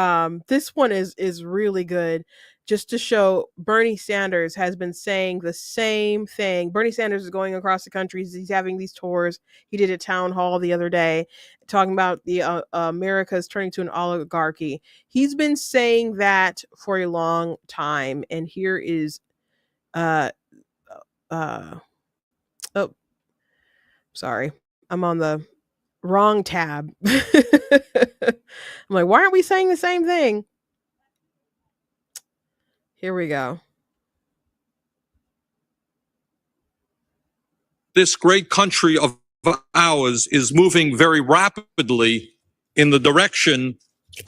this one is really good, just to show Bernie Sanders has been saying the same thing. Bernie Sanders is going across the country. He's having these tours. He did a town hall the other day talking about the America is turning to an oligarchy. He's been saying that for a long time, and here is uh uh oh, sorry, I'm on the wrong tab. I'm like, why aren't we saying the same thing? Here we go. This great country of ours is moving very rapidly in the direction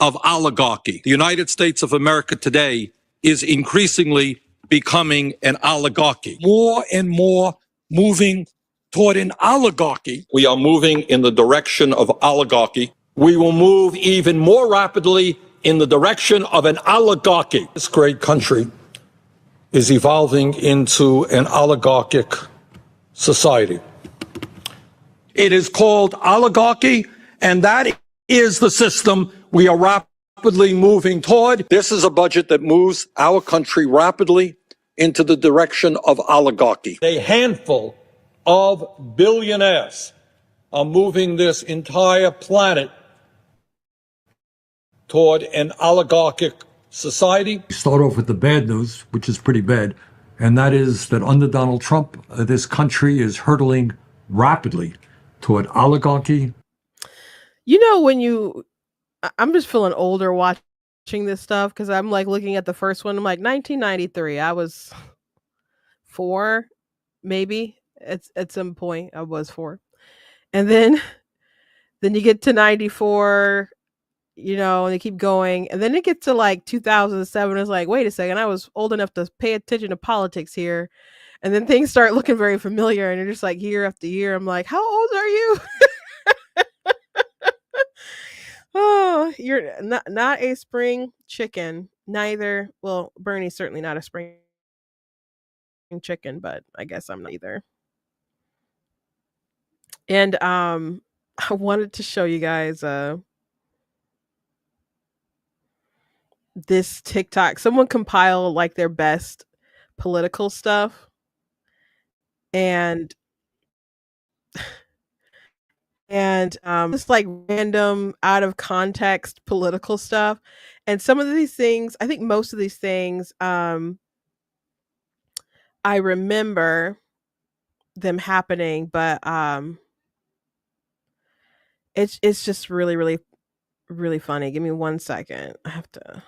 of oligarchy. The United States of America today is increasingly becoming an oligarchy. More and more moving toward an oligarchy. We are moving in the direction of oligarchy. We will move even more rapidly in the direction of an oligarchy. This great country is evolving into an oligarchic society. It is called oligarchy, and that is the system we are rapidly moving toward. This is a budget that moves our country rapidly into the direction of oligarchy. A handful of billionaires are moving this entire planet toward an oligarchic society. Start off with the bad news, which is pretty bad, and that is that under Donald Trump, this country is hurtling rapidly toward oligarchy. You know, when I'm just feeling older watching this stuff because I'm like looking at the first one. I'm like 1993. I was 4, maybe at some point. I was 4, and then you get to 94. And they keep going, and then it gets to like 2007. It's like, wait a second, I was old enough to pay attention to politics here, and then things start looking very familiar, and you're just like year after year. I'm like, how old are you? Oh, you're not a spring chicken. Neither. Well, Bernie's certainly not a spring chicken, but I guess I'm not either. And I wanted to show you guys this TikTok. Someone compiled like their best political stuff, and just like random out of context political stuff. And some of these things, I think most of these things, I remember them happening, but it's just really, really, really funny. Give me 1 second. I have to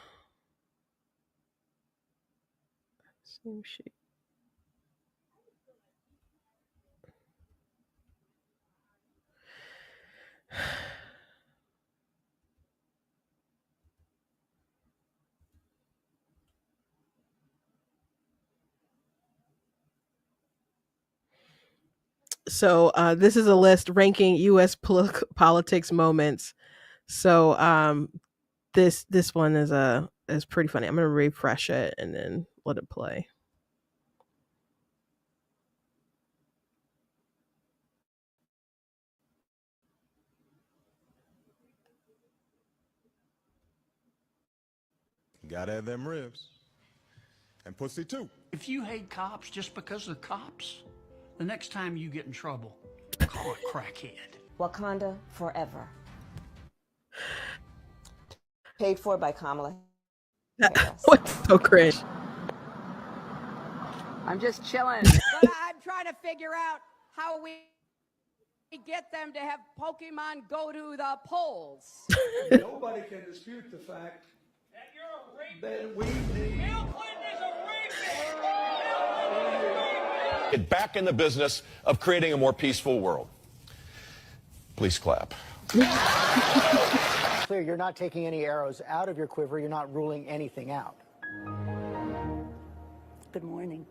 same sheet. So this is a list ranking U.S. politics moments. So this one is pretty funny. I'm gonna refresh it and then let it play. Gotta have them ribs. And pussy too. If you hate cops just because they're cops, the next time you get in trouble, call a crackhead. Wakanda forever. Paid for by Kamala Harris. What's so cringe? I'm just chilling. But I'm trying to figure out how we get them to have Pokemon go to the polls. Nobody can dispute the fact that you're a rapist. That we need. Bill Clinton is a rapist. Get back in the business of creating a more peaceful world. Please clap. Clear, you're not taking any arrows out of your quiver. You're not ruling anything out. Good morning.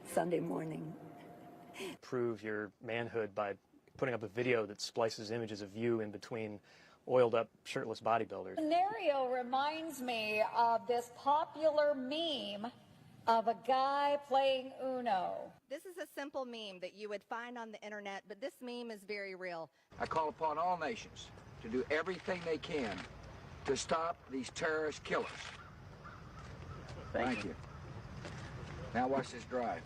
Sunday morning. Prove your manhood by putting up a video that splices images of you in between oiled up, shirtless bodybuilders. Scenario reminds me of this popular meme of a guy playing Uno. This is a simple meme that you would find on the internet, but this meme is very real. I call upon all nations to do everything they can to stop these terrorist killers. Thank you. Now watch this drive.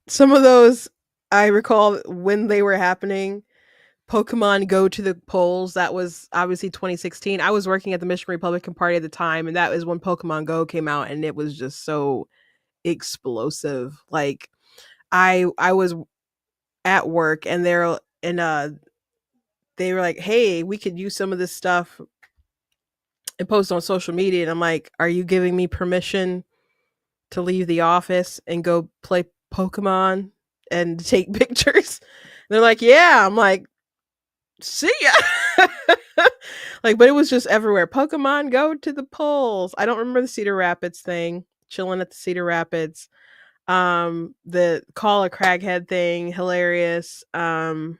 Some of those I recall when they were happening. Pokemon Go to the polls. That was obviously 2016. I was working at the Michigan Republican Party at the time, and that was when Pokemon Go came out, and it was just so explosive. Like I was at work, and they were like, "Hey, we could use some of this stuff and post on social media." And I'm like, "Are you giving me permission to leave the office and go play Pokemon and take pictures?" And they're like, "Yeah." I'm like, "See ya." Like, but it was just everywhere. Pokemon Go to the polls. I don't remember the Cedar Rapids thing. Chilling at the Cedar Rapids. The Call a Craghead thing, hilarious. There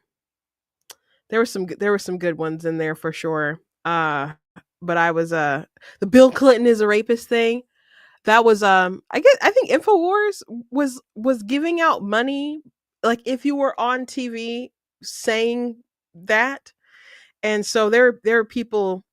were some good ones in there for sure. But I was the Bill Clinton is a rapist thing. That was I think InfoWars was giving out money, like if you were on TV saying that. And so there are people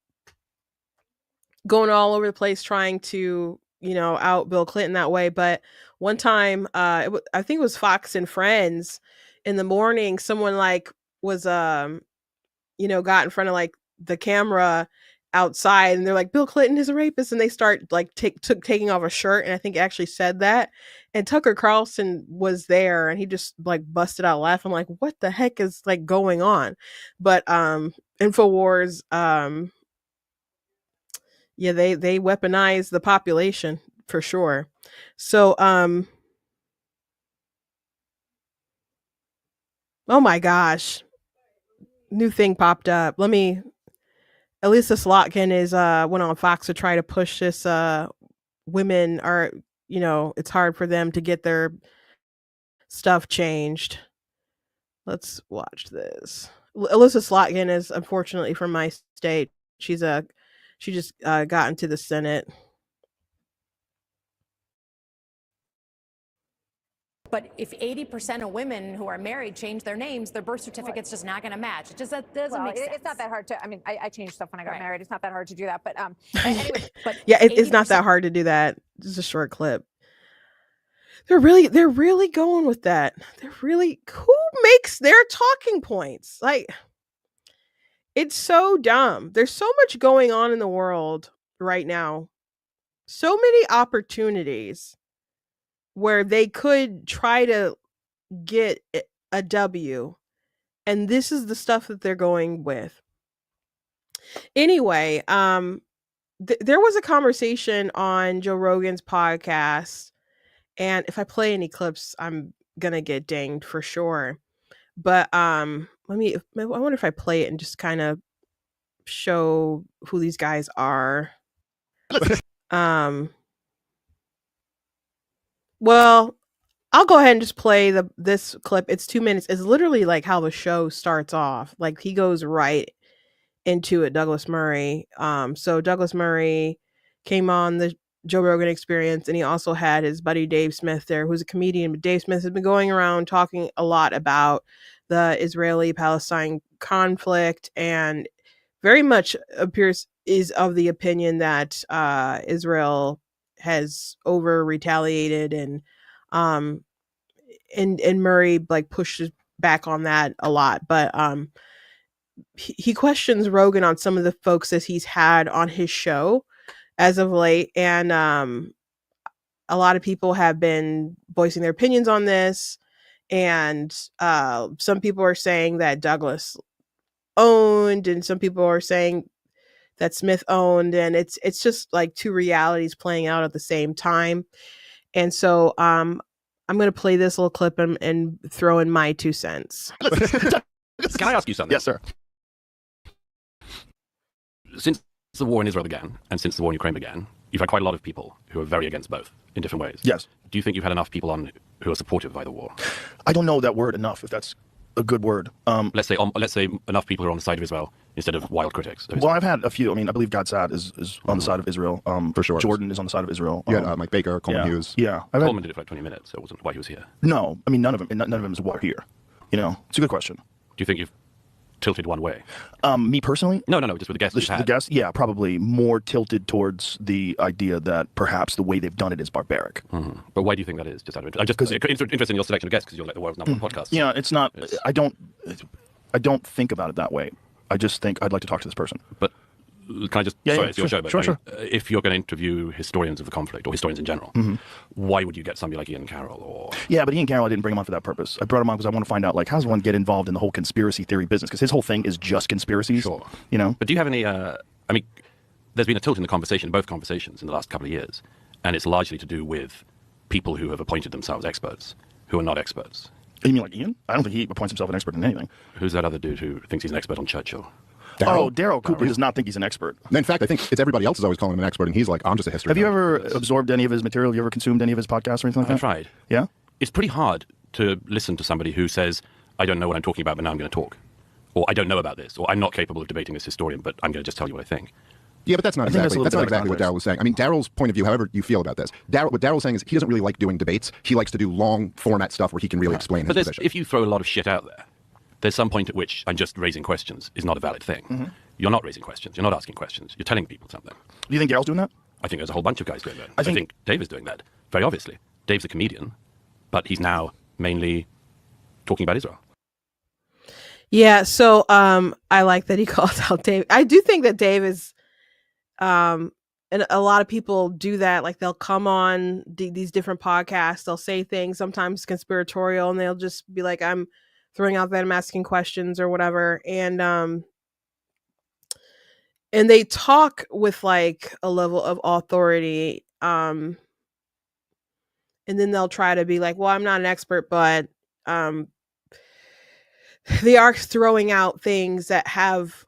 going all over the place trying to, out Bill Clinton that way. But one time, I think it was Fox and Friends in the morning, someone like was, got in front of like the camera outside, and they're like, Bill Clinton is a rapist. And they start like taking off a shirt. And I think it actually said that. And Tucker Carlson was there, and he just like busted out laughing, like, what the heck is like going on? But, InfoWars, yeah, they weaponize the population for sure. So, oh my gosh, new thing popped up. Elisa Slotkin is went on Fox to try to push this. Women are, it's hard for them to get their stuff changed. Let's watch this. Elisa Slotkin is unfortunately from my state. She just got into the Senate. But if 80% of women who are married change their names, their birth certificate's just not going to match. It just doesn't make sense. It's not that hard to. I mean, I changed stuff when I got married. It's not that hard to do that. But anyway, yeah, it's not that hard to do that. Just a short clip. They're really going with that. Who makes their talking points? Like, it's so dumb. There's so much going on in the world right now. So many opportunities where they could try to get a W, and this is the stuff that they're going with. Anyway, there was a conversation on Joe Rogan's podcast, and if I play any clips, I'm gonna get dinged for sure. But I wonder if I play it and just kind of show who these guys are. Well, I'll go ahead and just play this clip. It's 2 minutes. It's literally like how the show starts off. Like he goes right into it, Douglas Murray. So Douglas Murray came on the Joe Rogan Experience, and he also had his buddy Dave Smith there, who's a comedian. But Dave Smith has been going around talking a lot about the Israeli-Palestine conflict, and very much is of the opinion that Israel has over retaliated, and Murray like pushes back on that a lot. But he questions Rogan on some of the folks that he's had on his show as of late, and a lot of people have been voicing their opinions on this, and some people are saying that Douglas owned, and some people are saying that Smith owned, and it's just like two realities playing out at the same time. And so I'm going to play this little clip and throw in my 2 cents. Can I ask you something? Yes, sir. Since the war in Israel began, and since the war in Ukraine began, you've had quite a lot of people who are very against both in different ways. Yes. Do you think you've had enough people on who are supportive of either war? I don't know that word enough, if that's a good word. Let's say enough people who are on the side of Israel instead of wild critics. Well, I've had a few. I mean, I believe Godsad is on the side of Israel. For sure. Jordan is on the side of Israel. Mike Baker, Coleman Hughes. Yeah. Coleman did it for like 20 minutes, so it wasn't why he was here. No, I mean, none of them is why here. You know, it's a good question. Do you think you've tilted one way? Me personally? No, just with the guests you've had. The guests, yeah, probably more tilted towards the idea that perhaps the way they've done it is barbaric. Mm-hmm. But why do you think that is? Just out of interest. I'm just interested in your selection of guests because you're like the world's number one podcast. Yeah, it's not. I don't think about it that way. I just think I'd like to talk to this person. But can I just? Sorry, it's your show. But Sure. If you're going to interview historians of the conflict or historians in general, why would you get somebody like Ian Carroll or? Yeah, but Ian Carroll, I didn't bring him on for that purpose. I brought him on because I want to find out, like, how does one get involved in the whole conspiracy theory business? Because his whole thing is just conspiracies. Sure. You know. But do you have any? I mean, there's been a tilt in the conversation, both conversations, in the last couple of years, and it's largely to do with people who have appointed themselves experts who are not experts. You mean like Ian? I don't think he appoints himself an expert in anything. Who's that other dude who thinks he's an expert on Churchill? Daryl Cooper does not think he's an expert. In fact, I think it's everybody else is always calling him an expert, and he's like, I'm just a history. Have you ever absorbed any of his material? Have you ever consumed any of his podcasts or anything like that? I've tried. Yeah? It's pretty hard to listen to somebody who says, I don't know what I'm talking about, but now I'm going to talk. Or I don't know about this. Or I'm not capable of debating this historian, but I'm going to just tell you what I think. Yeah, but that's not exactly what Daryl was saying. I mean, Daryl's point of view, however you feel about this, what Daryl's saying is he doesn't really like doing debates. He likes to do long format stuff where he can really explain his position. If you throw a lot of shit out there, there's some point at which I'm just raising questions is not a valid thing. You're not raising questions. You're not asking questions. You're telling people something. Do you think Daryl's doing that? I think there's a whole bunch of guys doing that. I think Dave is doing that, very obviously. Dave's a comedian, but he's now mainly talking about Israel. Yeah, so I like that he called out Dave. I do think that Dave is, and a lot of people do that. Like they'll come on these different podcasts, they'll say things, sometimes conspiratorial, and they'll just be like, I'm throwing out that I'm asking questions or whatever. And they talk with like a level of authority. And then they'll try to be like, well, I'm not an expert, but they are throwing out things that have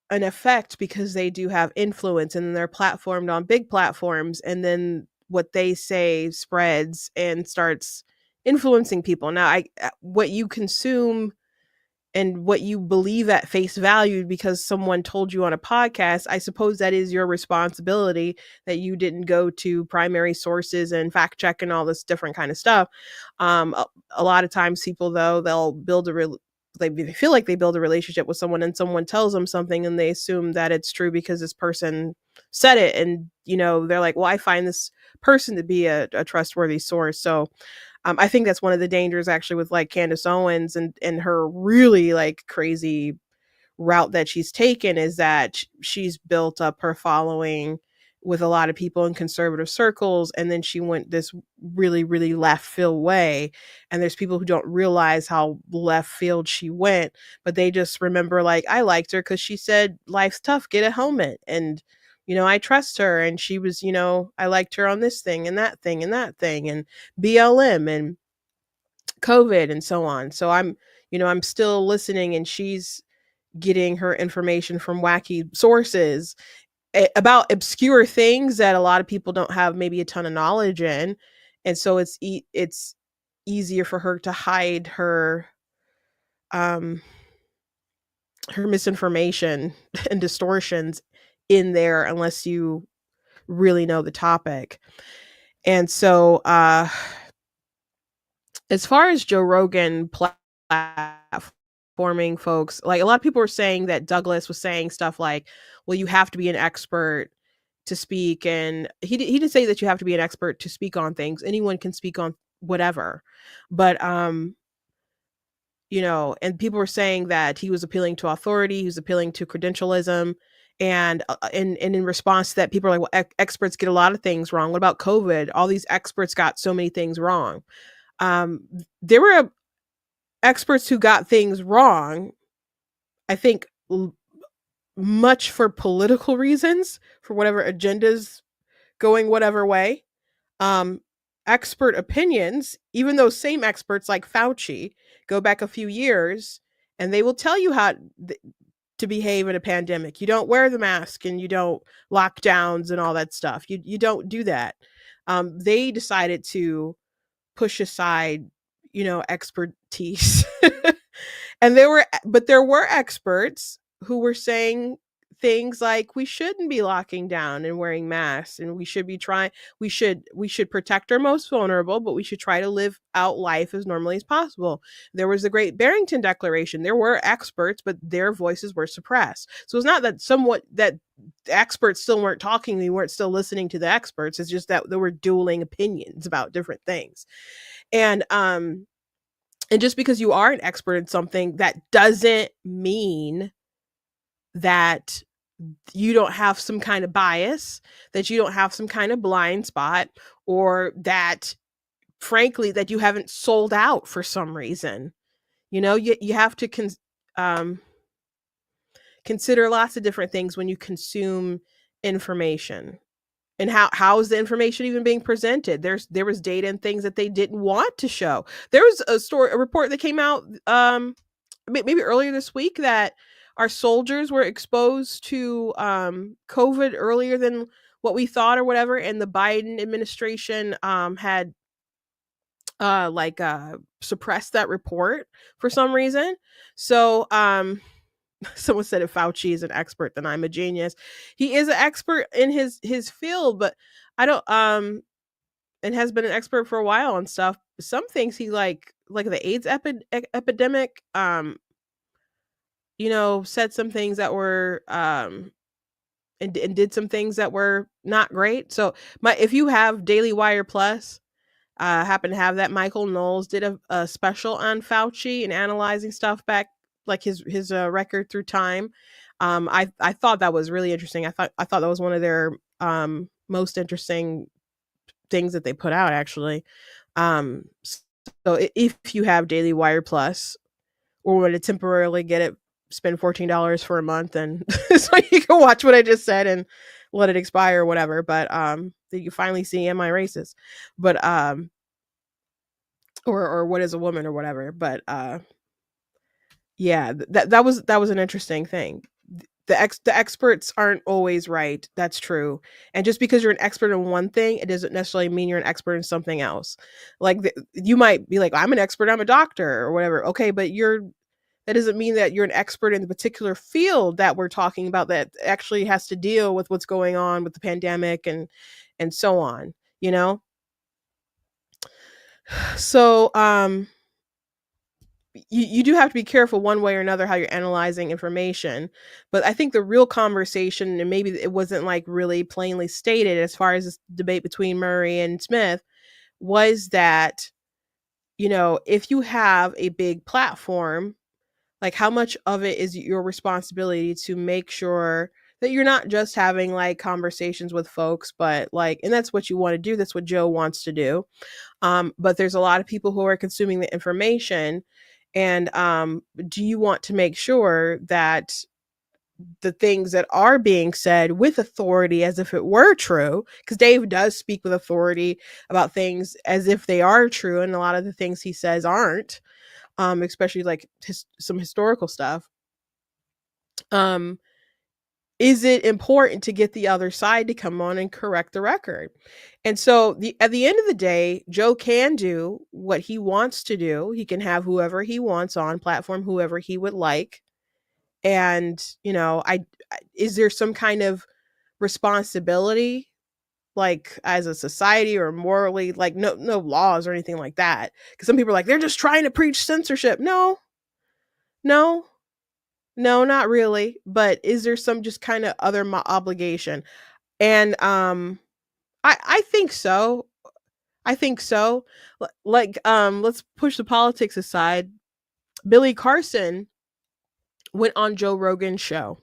an effect because they do have influence and they're platformed on big platforms. And then what they say spreads and starts influencing people. Now, what you consume and what you believe at face value because someone told you on a podcast, I suppose that is your responsibility that you didn't go to primary sources and fact check and all this different kind of stuff. A lot of times people, though, they'll build they feel like they build a relationship with someone and someone tells them something and they assume that it's true because this person said it. And, you know, they're like, well, I find this person to be a trustworthy source. So I think that's one of the dangers actually with like Candace Owens and her really like crazy route that she's taken is that she's built up her following with a lot of people in conservative circles. And then she went this really, really left field way. And there's people who don't realize how left field she went, but they just remember like, I liked her because she said, life's tough, get a helmet. And, you know, I trust her. And she was, you know, I liked her on this thing and that thing and that thing and BLM and COVID and so on. So I'm still listening and she's getting her information from wacky sources about obscure things that a lot of people don't have maybe a ton of knowledge in. And so it's easier for her to hide her misinformation and distortions in there unless you really know the topic. And so as far as Joe Rogan platforming folks, like a lot of people were saying that Douglas was saying stuff like, well, you have to be an expert to speak. And he didn't say that you have to be an expert to speak on things. Anyone can speak on whatever. But, you know, and people were saying that he was appealing to authority. He was appealing to credentialism. And in response to that, people are like, well, experts get a lot of things wrong. What about COVID? All these experts got so many things wrong. There were experts who got things wrong, I think, much for political reasons, for whatever agendas going whatever way. Expert opinions, even those same experts like Fauci, go back a few years and they will tell you how to behave in a pandemic. You don't wear the mask and you don't lockdowns and all that stuff. You don't do that. They decided to push aside, expertise. And there were experts who were saying things like we shouldn't be locking down and wearing masks, and we should protect our most vulnerable, but we should try to live out life as normally as possible. There was the Great Barrington Declaration. There were experts, but their voices were suppressed. So it's not that that experts still weren't talking, we weren't still listening to the experts. It's just that there were dueling opinions about different things. And just because you are an expert in something, that doesn't mean that you don't have some kind of bias, that you don't have some kind of blind spot, or that, frankly, that you haven't sold out for some reason. You have to consider lots of different things when you consume information. And how is the information even being presented? There was data and things that they didn't want to show. There was a report that came out maybe earlier this week that our soldiers were exposed to COVID earlier than what we thought or whatever, and the Biden administration had suppressed that report for some reason. So someone said if Fauci is an expert, then I'm a genius. He is an expert in his field, but I don't and has been an expert for a while on stuff. Some things he like the AIDS epidemic, said some things that were and did some things that were not great. So if you have Daily Wire Plus, happen to have that, Michael Knowles did a special on Fauci and analyzing stuff back, like his record through time. I thought that was really interesting. I thought that was one of their most interesting things that they put out, actually. So if you have Daily Wire Plus, or want to temporarily get it, spend $14 for a month, and so you can watch what I just said and let it expire or whatever. But you finally see, am I racist? But or what is a woman or whatever. But yeah, that was an interesting thing. The experts aren't always right. That's true. And just because you're an expert in one thing, it doesn't necessarily mean you're an expert in something else. Like you might be like, I'm an expert, I'm a doctor or whatever. Okay, but that doesn't mean that you're an expert in the particular field that we're talking about that actually has to deal with what's going on with the pandemic and so on, So you do have to be careful one way or another how you're analyzing information. But I think the real conversation, and maybe it wasn't like really plainly stated as far as this debate between Murray and Smith, was that, if you have a big platform, like how much of it is your responsibility to make sure that you're not just having like conversations with folks, but and that's what you want to do. That's what Joe wants to do. But there's a lot of people who are consuming the information. And do you want to make sure that the things that are being said with authority, as if it were true, because Dave does speak with authority about things as if they are true, and a lot of the things he says aren't, especially like some historical stuff. Is it important to get the other side to come on and correct the record? And so at the end of the day, Joe can do what he wants to do. He can have whoever he wants on platform, whoever he would like. And, is there some kind of responsibility, like as a society or morally, like no laws or anything like that? Because some people are like, they're just trying to preach censorship. No, not really. But is there some just kind of other obligation? And I think so. Let's push the politics aside. Billy Carson went on Joe Rogan's show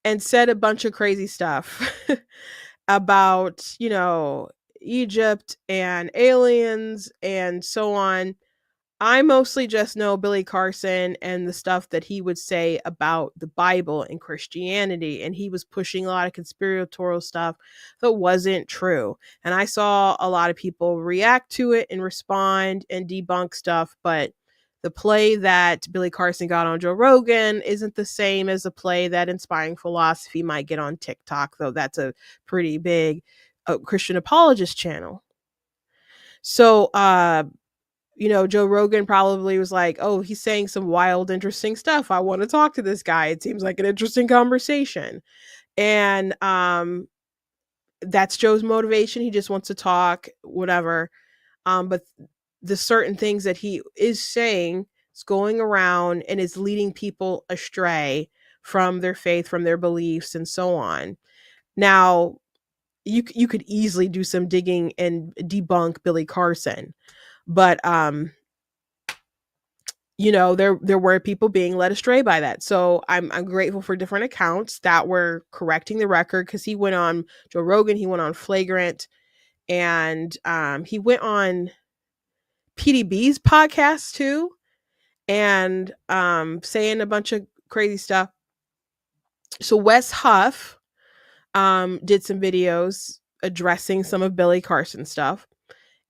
and said a bunch of crazy stuff about, Egypt and aliens and so on. I mostly just know Billy Carson and the stuff that he would say about the Bible and Christianity, and he was pushing a lot of conspiratorial stuff that wasn't true. And I saw a lot of people react to it and respond and debunk stuff, but the play that Billy Carson got on Joe Rogan isn't the same as the play that Inspiring Philosophy might get on TikTok, though that's a pretty big Christian apologist channel. So, Joe Rogan probably was like, oh, he's saying some wild, interesting stuff. I want to talk to this guy. It seems like an interesting conversation. And that's Joe's motivation. He just wants to talk, whatever. But the certain things that he is saying is going around and is leading people astray from their faith, from their beliefs, and so on. Now, you could easily do some digging and debunk Billy Carson, but there were people being led astray by that. So I'm grateful for different accounts that were correcting the record, because he went on Joe Rogan, he went on Flagrant, and he went on PDB's podcast too, and saying a bunch of crazy stuff. So Wes Huff did some videos addressing some of Billy Carson stuff,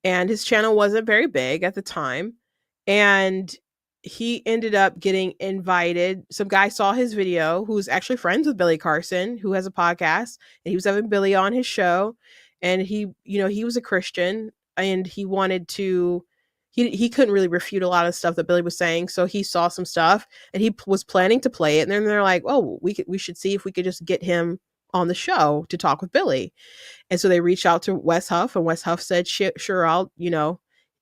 and his channel wasn't very big at the time, and he ended up getting invited. Some guy saw his video who's actually friends with Billy Carson, who has a podcast, and he was having Billy on his show, and he was a Christian, and he wanted to he couldn't really refute a lot of stuff that Billy was saying, so he saw some stuff and he was planning to play it, and then they're like, oh, we should see if we could just get him on the show to talk with Billy. And so they reached out to Wes Huff, and Wes Huff said, sure, I'll,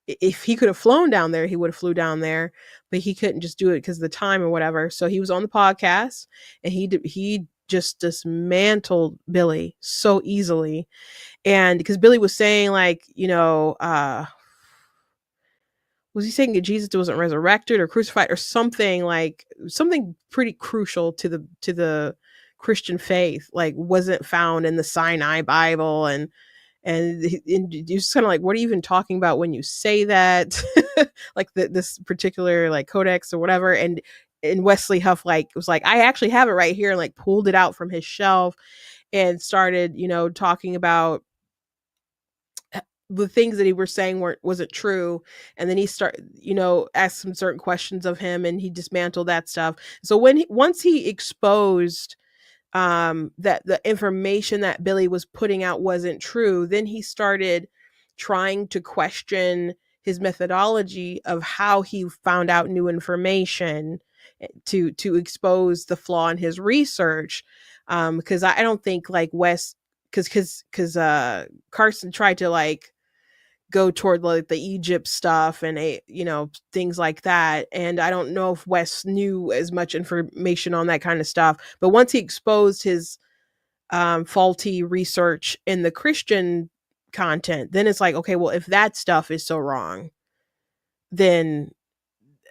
if he could have flown down there, he would have flew down there, but he couldn't just do it because of the time or whatever. So he was on the podcast, and he just dismantled Billy so easily. And because Billy was saying, like, was he saying that Jesus wasn't resurrected or crucified or something pretty crucial to the Christian faith, like wasn't found in the Sinai Bible, and you're just kind of like, what are you even talking about when you say that? Like this particular like codex or whatever. And Wesley Huff was like, I actually have it right here, and like pulled it out from his shelf and started, talking about the things that he was saying wasn't true. And then he asked some certain questions of him, and he dismantled that stuff. So once he exposed that the information that Billy was putting out wasn't true, then he started trying to question his methodology of how he found out new information to expose the flaw in his research. Because I don't think like Wes, because Carson tried to like go toward like the Egypt stuff and things like that, and I don't know if Wes knew as much information on that kind of stuff. But once he exposed his faulty research in the Christian content, then it's like, okay, well, if that stuff is so wrong, then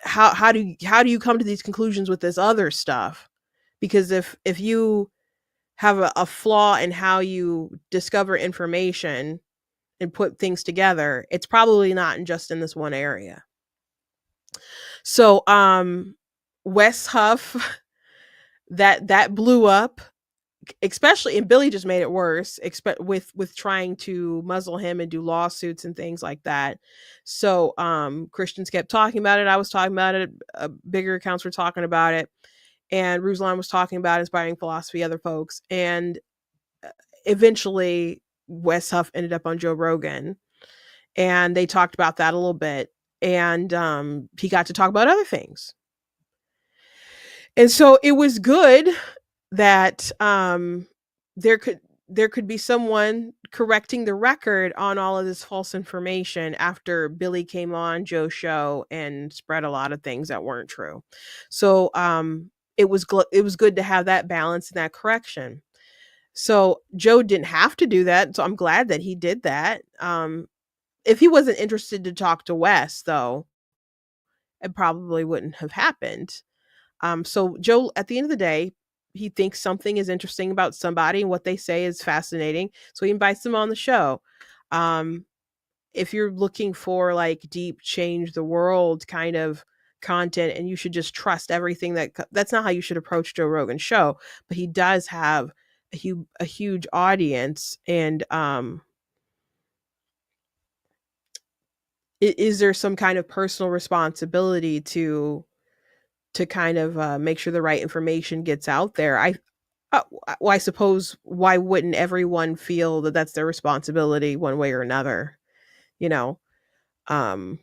how do you come to these conclusions with this other stuff? Because if you have a flaw in how you discover information and put things together, it's probably not just in this one area. So Wes Huff, that blew up, especially, and Billy just made it worse, with trying to muzzle him and do lawsuits and things like that. So Christians kept talking about it. I was talking about it. Bigger accounts were talking about it, and Ruslan was talking about Inspiring Philosophy, other folks, and eventually Wes Huff ended up on Joe Rogan, and they talked about that a little bit, and he got to talk about other things. And so it was good that there could be someone correcting the record on all of this false information after Billy came on Joe's show and spread a lot of things that weren't true. So it was good to have that balance and that correction. So Joe didn't have to do that, so I'm glad that he did that. If he wasn't interested to talk to Wes, though, it probably wouldn't have happened. So Joe, at the end of the day, he thinks something is interesting about somebody and what they say is fascinating, so he invites them on the show. If you're looking for like deep, change the world kind of content, and you should just trust everything that's not how you should approach Joe Rogan's show. But he does have a huge audience, and is there some kind of personal responsibility to kind of make sure the right information gets out there? I suppose why wouldn't everyone feel that that's their responsibility one way or another? You know, um,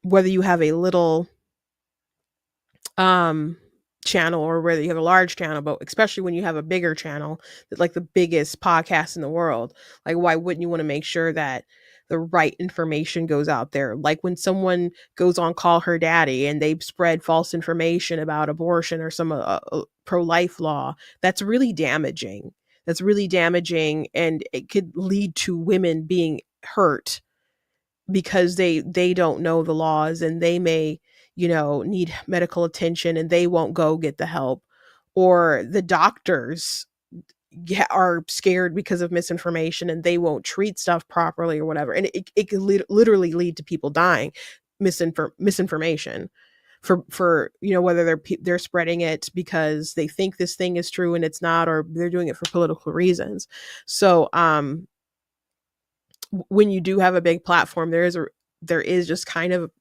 whether you have a little um channel or whether you have a large channel, but especially when you have a bigger channel, like the biggest podcast in the world, like why wouldn't you want to make sure that the right information goes out there? Like when someone goes on Call Her Daddy and they spread false information about abortion or some pro-life law, that's really damaging. That's really damaging, and it could lead to women being hurt because they don't know the laws, and they may, need medical attention and they won't go get the help, or the doctors are scared because of misinformation and they won't treat stuff properly or whatever, and it could literally lead to people dying. Misinformation for whether they're spreading it because they think this thing is true and it's not, or they're doing it for political reasons. So when you do have a big platform, there is just kind of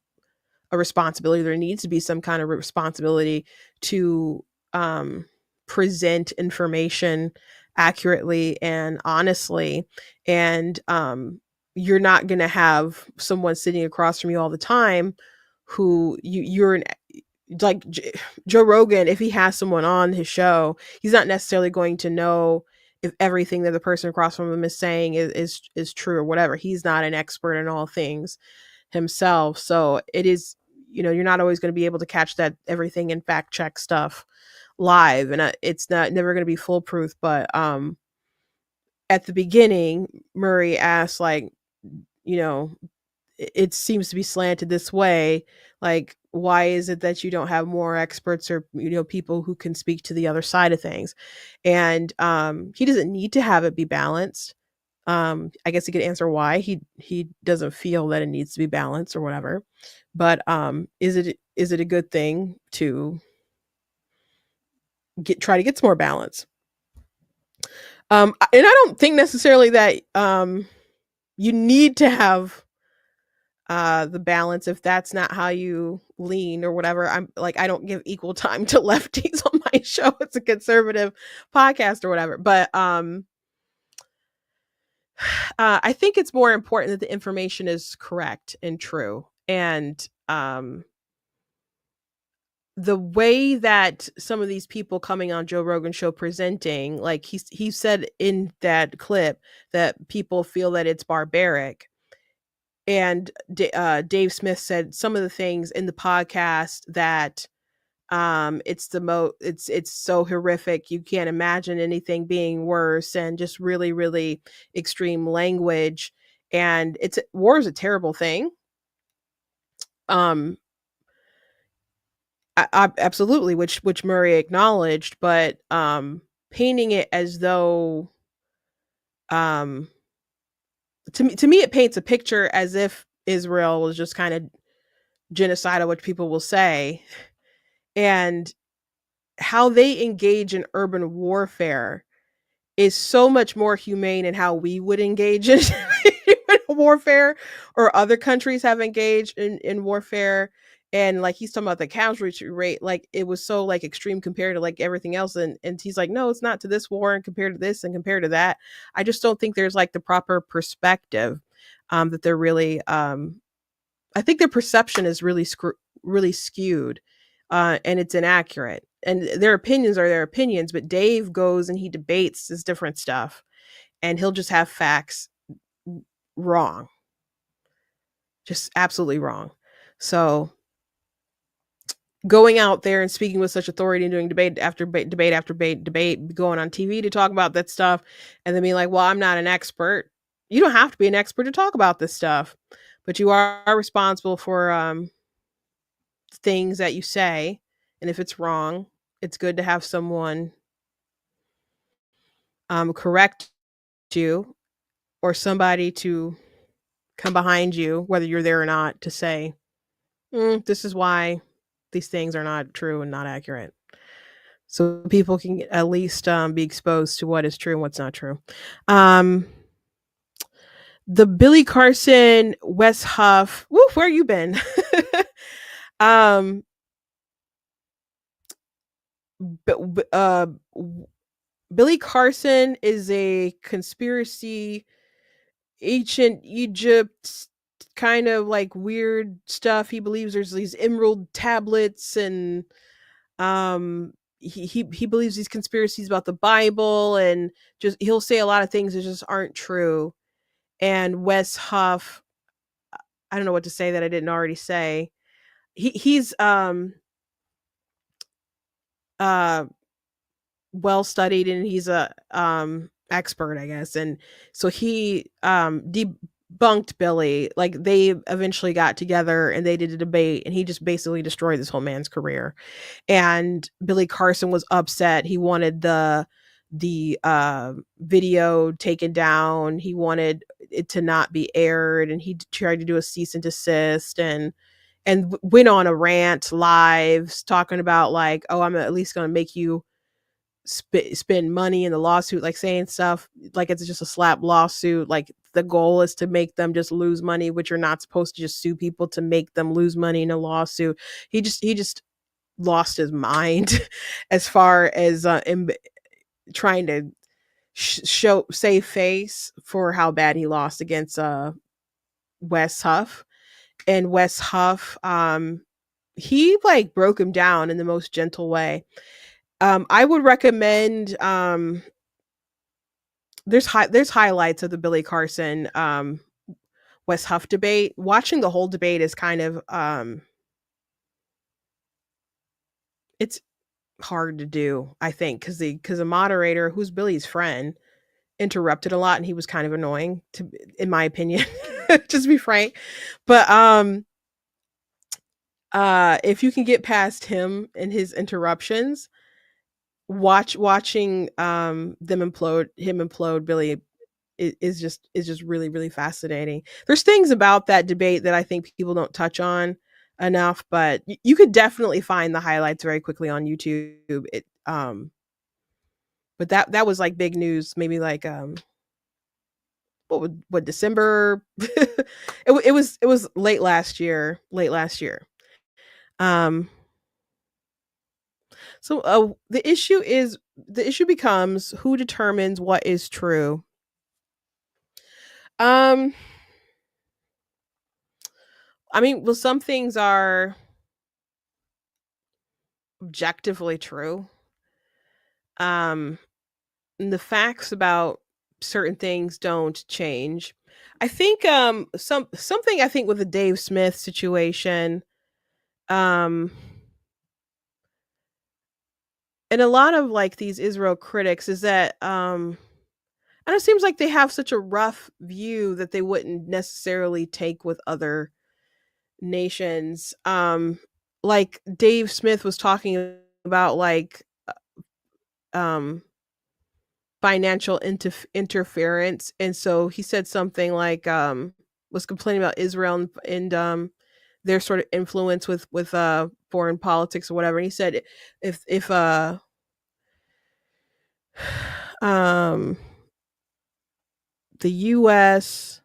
a responsibility. There needs to be some kind of responsibility to present information accurately and honestly. And you're not going to have someone sitting across from you all the time who you're like Joe Rogan. If he has someone on his show, he's not necessarily going to know if everything that the person across from him is saying is true or whatever. He's not an expert in all things himself. So it is, you're not always going to be able to catch that everything and fact check stuff live, and it's never going to be foolproof. But at the beginning, Murray asked, like, it seems to be slanted this way. Like, why is it that you don't have more experts or people who can speak to the other side of things? And he doesn't need to have it be balanced. I guess he could answer why he doesn't feel that it needs to be balanced or whatever. But is it a good thing to try to get some more balance? And I don't think necessarily that you need to have the balance if that's not how you lean or whatever. I don't give equal time to lefties on my show. It's a conservative podcast or whatever. But I think it's more important that the information is correct and true. And the way that some of these people coming on Joe Rogan show presenting, like he said in that clip that people feel that it's barbaric. And Dave Smith said some of the things in the podcast that it's so horrific, you can't imagine anything being worse, and just really, really extreme language. And war is a terrible thing. Absolutely, which Murray acknowledged, but painting it as though to me it paints a picture as if Israel was just kind of genocidal, which people will say, and how they engage in urban warfare is so much more humane in how we would engage in warfare, or other countries have engaged in warfare. And like he's talking about the casualty rate, like it was so like extreme compared to like everything else. And he's like, no, it's not to this war and compared to this and compared to that. I just don't think there's like the proper perspective that they're really I think their perception is really skewed, and it's inaccurate. And their opinions are their opinions, but Dave goes and he debates this different stuff, and he'll just have facts wrong, just absolutely wrong. So going out there and speaking with such authority and doing debate after debate after debate, going on TV to talk about that stuff, and then being like, well, I'm not an expert. You don't have to be an expert to talk about this stuff, but you are responsible for things that you say. And if it's wrong, it's good to have someone correct you, or somebody to come behind you, whether you're there or not, to say, this is why these things are not true and not accurate. So people can at least be exposed to what is true and what's not true. the Billy Carson, Wes Huff. Woo, where you been? um, Billy Carson is a conspiracy, ancient Egypt kind of like weird stuff. He believes there's these emerald tablets, and he believes these conspiracies about the Bible, and just he'll say a lot of things that just aren't true. And Wes Huff, I don't know what to say that I didn't already say. He's uh well studied, and he's a expert, I guess. And so he debunked Billy. Like, they eventually got together and they did a debate, and he just basically destroyed this whole man's career. And Billy Carson was upset. He wanted the video taken down. He wanted it to not be aired, and he tried to do a cease and desist, and went on a rant live talking about, like, oh, I'm at least going to make you spend money in the lawsuit, like saying stuff like it's just a slap lawsuit, like the goal is to make them just lose money, which you're not supposed to just sue people to make them lose money in a lawsuit. He just lost his mind as far as trying to show save face for how bad he lost against Wes Huff. And Wes Huff, he like broke him down in the most gentle way. I would recommend, there's highlights of the Billy Carson Wes Huff debate. Watching the whole debate is kind of it's hard to do, I think, because the moderator, who's Billy's friend, interrupted a lot, and he was kind of annoying, to in my opinion, just to be frank. But if you can get past him and his interruptions, watching him implode Billy is just really, really fascinating. There's things about that debate that I think people don't touch on enough, but you could definitely find the highlights very quickly on YouTube. But that was like big news, maybe like what December. It was late last year. Um, so the issue becomes, who determines what is true. Um, I mean, well, some things are objectively true. And the facts about certain things don't change. I think something I think with the Dave Smith situation, um and a lot of like these Israel critics, is that and it seems like they have such a rough view that they wouldn't necessarily take with other nations. Like Dave Smith was talking about, like, um financial interference, and so he said something like, was complaining about Israel, and their sort of influence with foreign politics or whatever. And he said, if um the US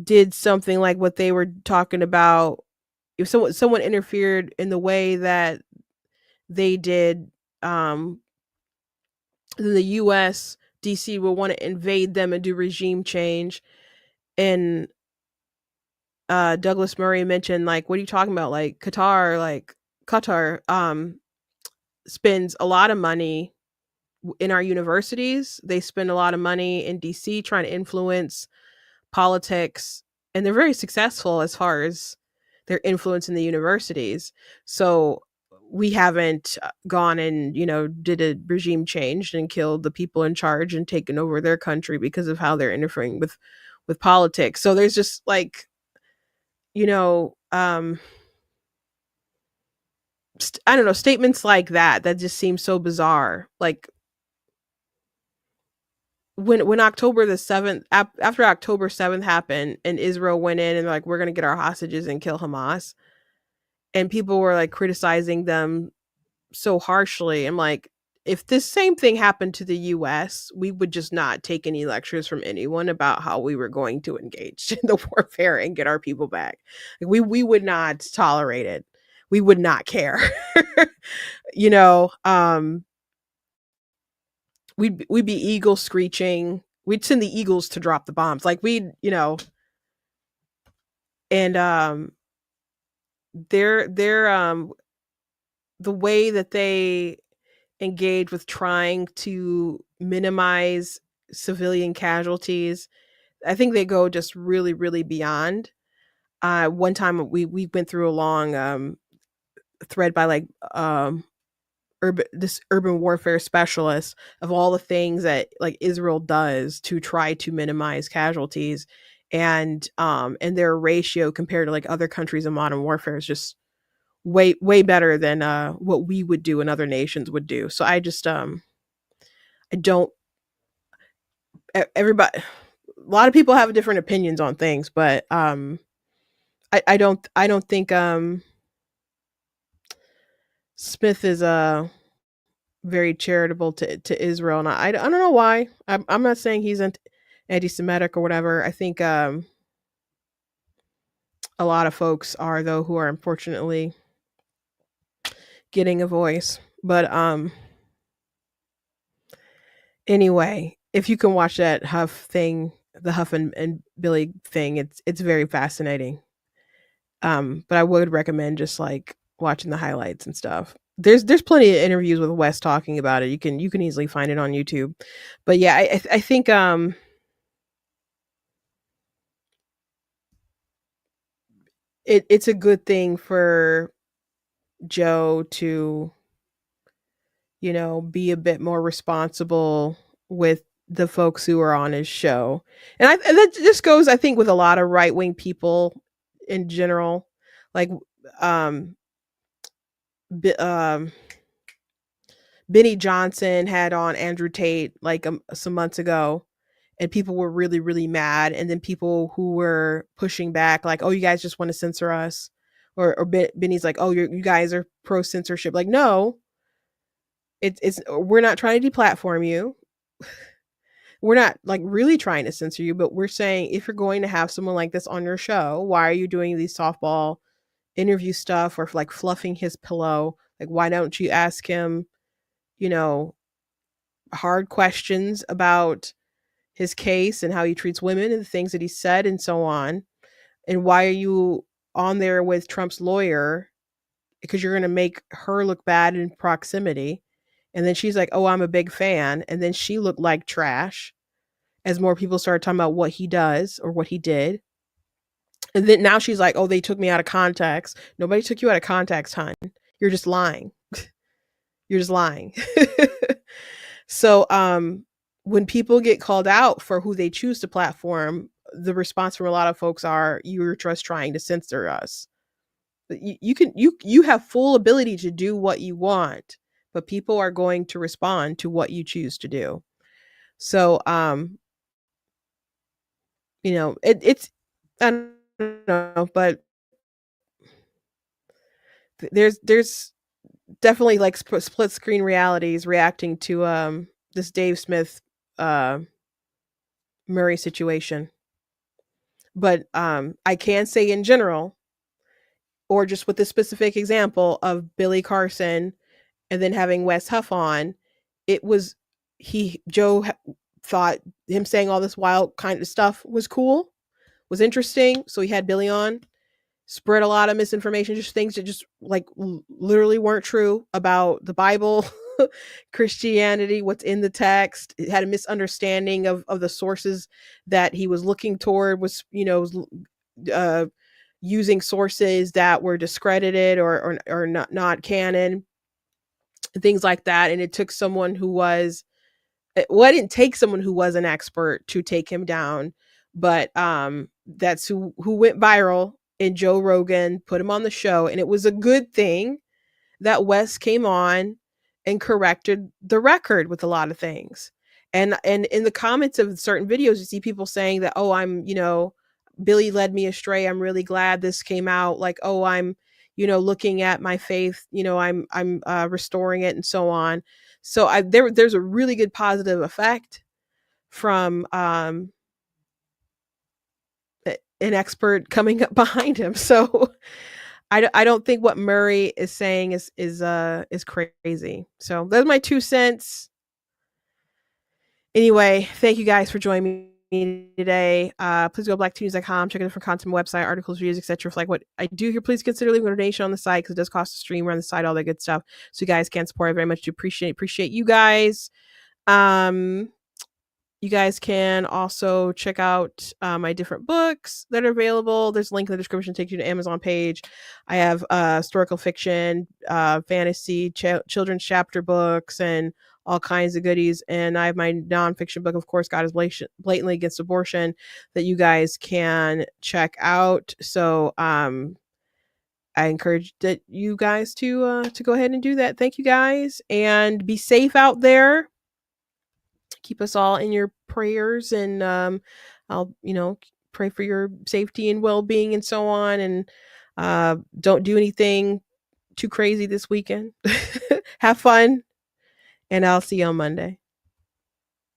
did something like what they were talking about, if someone interfered in the way that they did, um then the US DC will want to invade them and do regime change. And Douglas Murray mentioned, like, what are you talking about? Like, Qatar spends a lot of money in our universities. They spend a lot of money in DC trying to influence politics, and they're very successful as far as their influence in the universities. So we haven't gone and, did a regime change and killed the people in charge and taken over their country because of how they're interfering with politics. So there's just like, I don't know, statements like that just seem so bizarre. Like, when October the 7th, after October 7th happened, and Israel went in and like, we're going to get our hostages and kill Hamas, and people were like criticizing them so harshly. I'm like, if this same thing happened to the US, we would just not take any lectures from anyone about how we were going to engage in the warfare and get our people back. Like, we would not tolerate it. We would not care. you know, we'd be eagle screeching. We'd send the eagles to drop the bombs. Like, we'd, and they're the way that they engage with trying to minimize civilian casualties, I think they go just really, really beyond. One time we went through a long thread by like urban warfare specialist of all the things that like Israel does to try to minimize casualties, and their ratio compared to like other countries in modern warfare is just way better than what we would do and other nations would do. So I just I don't everybody, a lot of people have different opinions on things, but I don't think Smith is very charitable to Israel, and I don't know why. I'm not saying he's anti-Semitic or whatever. I think a lot of folks are, though, who are unfortunately getting a voice. But anyway, if you can watch that Huff thing, the Huff and Billy thing, it's very fascinating. But I would recommend just like watching the highlights and stuff. There's plenty of interviews with Wes talking about it. You can easily find it on YouTube. But yeah, I think it's a good thing for Joe to, be a bit more responsible with the folks who are on his show. And that just goes, I think, with a lot of right-wing people in general. Like Bi- um Benny Johnson had on Andrew Tate like some months ago, and people were really, really mad. And then people who were pushing back, like, "Oh, you guys just want to censor us," or Benny's like, "Oh, you guys are pro censorship." Like, no, it's we're not trying to deplatform you. We're not like really trying to censor you, but we're saying if you're going to have someone like this on your show, why are you doing these softball interview stuff or like fluffing his pillow? Like, why don't you ask him, you know, hard questions about his case and how he treats women and the things that he said and so on? And why are you on there with Trump's lawyer? Because you're going to make her look bad in proximity. And then she's like, "Oh, I'm a big fan." And then she looked like trash as more people started talking about what he does or what he did. And then now she's like, "Oh, they took me out of context." Nobody took you out of context, hon. You're just lying. You're just lying. So when people get called out for who they choose to platform, the response from a lot of folks are, "You're just trying to censor us." You have full ability to do what you want, but people are going to respond to what you choose to do. So it's I don't know, but there's definitely like split screen realities reacting to this Dave Smith uh Murray situation. But I can say in general, or just with the specific example of Billy Carson and then having Wes Huff on, it was thought him saying all this wild kind of stuff was cool, was interesting. So he had Billy on, spread a lot of misinformation, just things that just like literally weren't true about the Bible, Christianity, what's in the text. It had a misunderstanding of the sources that he was looking toward, was using sources that were discredited or not canon, things like that. And it took someone who was, well, I didn't take someone who was an expert to take him down, but that's who went viral. And Joe Rogan put him on the show, and it was a good thing that Wes came on and corrected the record with a lot of things. And in the comments of certain videos, you see people saying that, "Oh, I'm, Billy led me astray. I'm really glad this came out." Like, "Oh, I'm, looking at my faith, I'm restoring it," and so on. So there's a really good positive effect from an expert coming up behind him. So I don't think what Murray is saying is crazy. So those are my 2 cents. Anyway, thank you guys for joining me today. Please go to blacktunes.com, check out different content, website, articles, reviews, etc. For like what I do here, please consider leaving a donation on the site because it does cost a stream. We're on the site, all that good stuff. So you guys can support. I very much do appreciate you guys. You guys can also check out my different books that are available. There's a link in the description, take you to Amazon page. I have historical fiction, fantasy, children's chapter books, and all kinds of goodies. And I have my nonfiction book, of course, God is blatantly against abortion, that you guys can check out. So I encourage that you guys to go ahead and do that. Thank you guys, and be safe out there. Keep us all in your prayers, and I'll pray for your safety and well-being and so on, and don't do anything too crazy this weekend. Have fun, and I'll see you on Monday.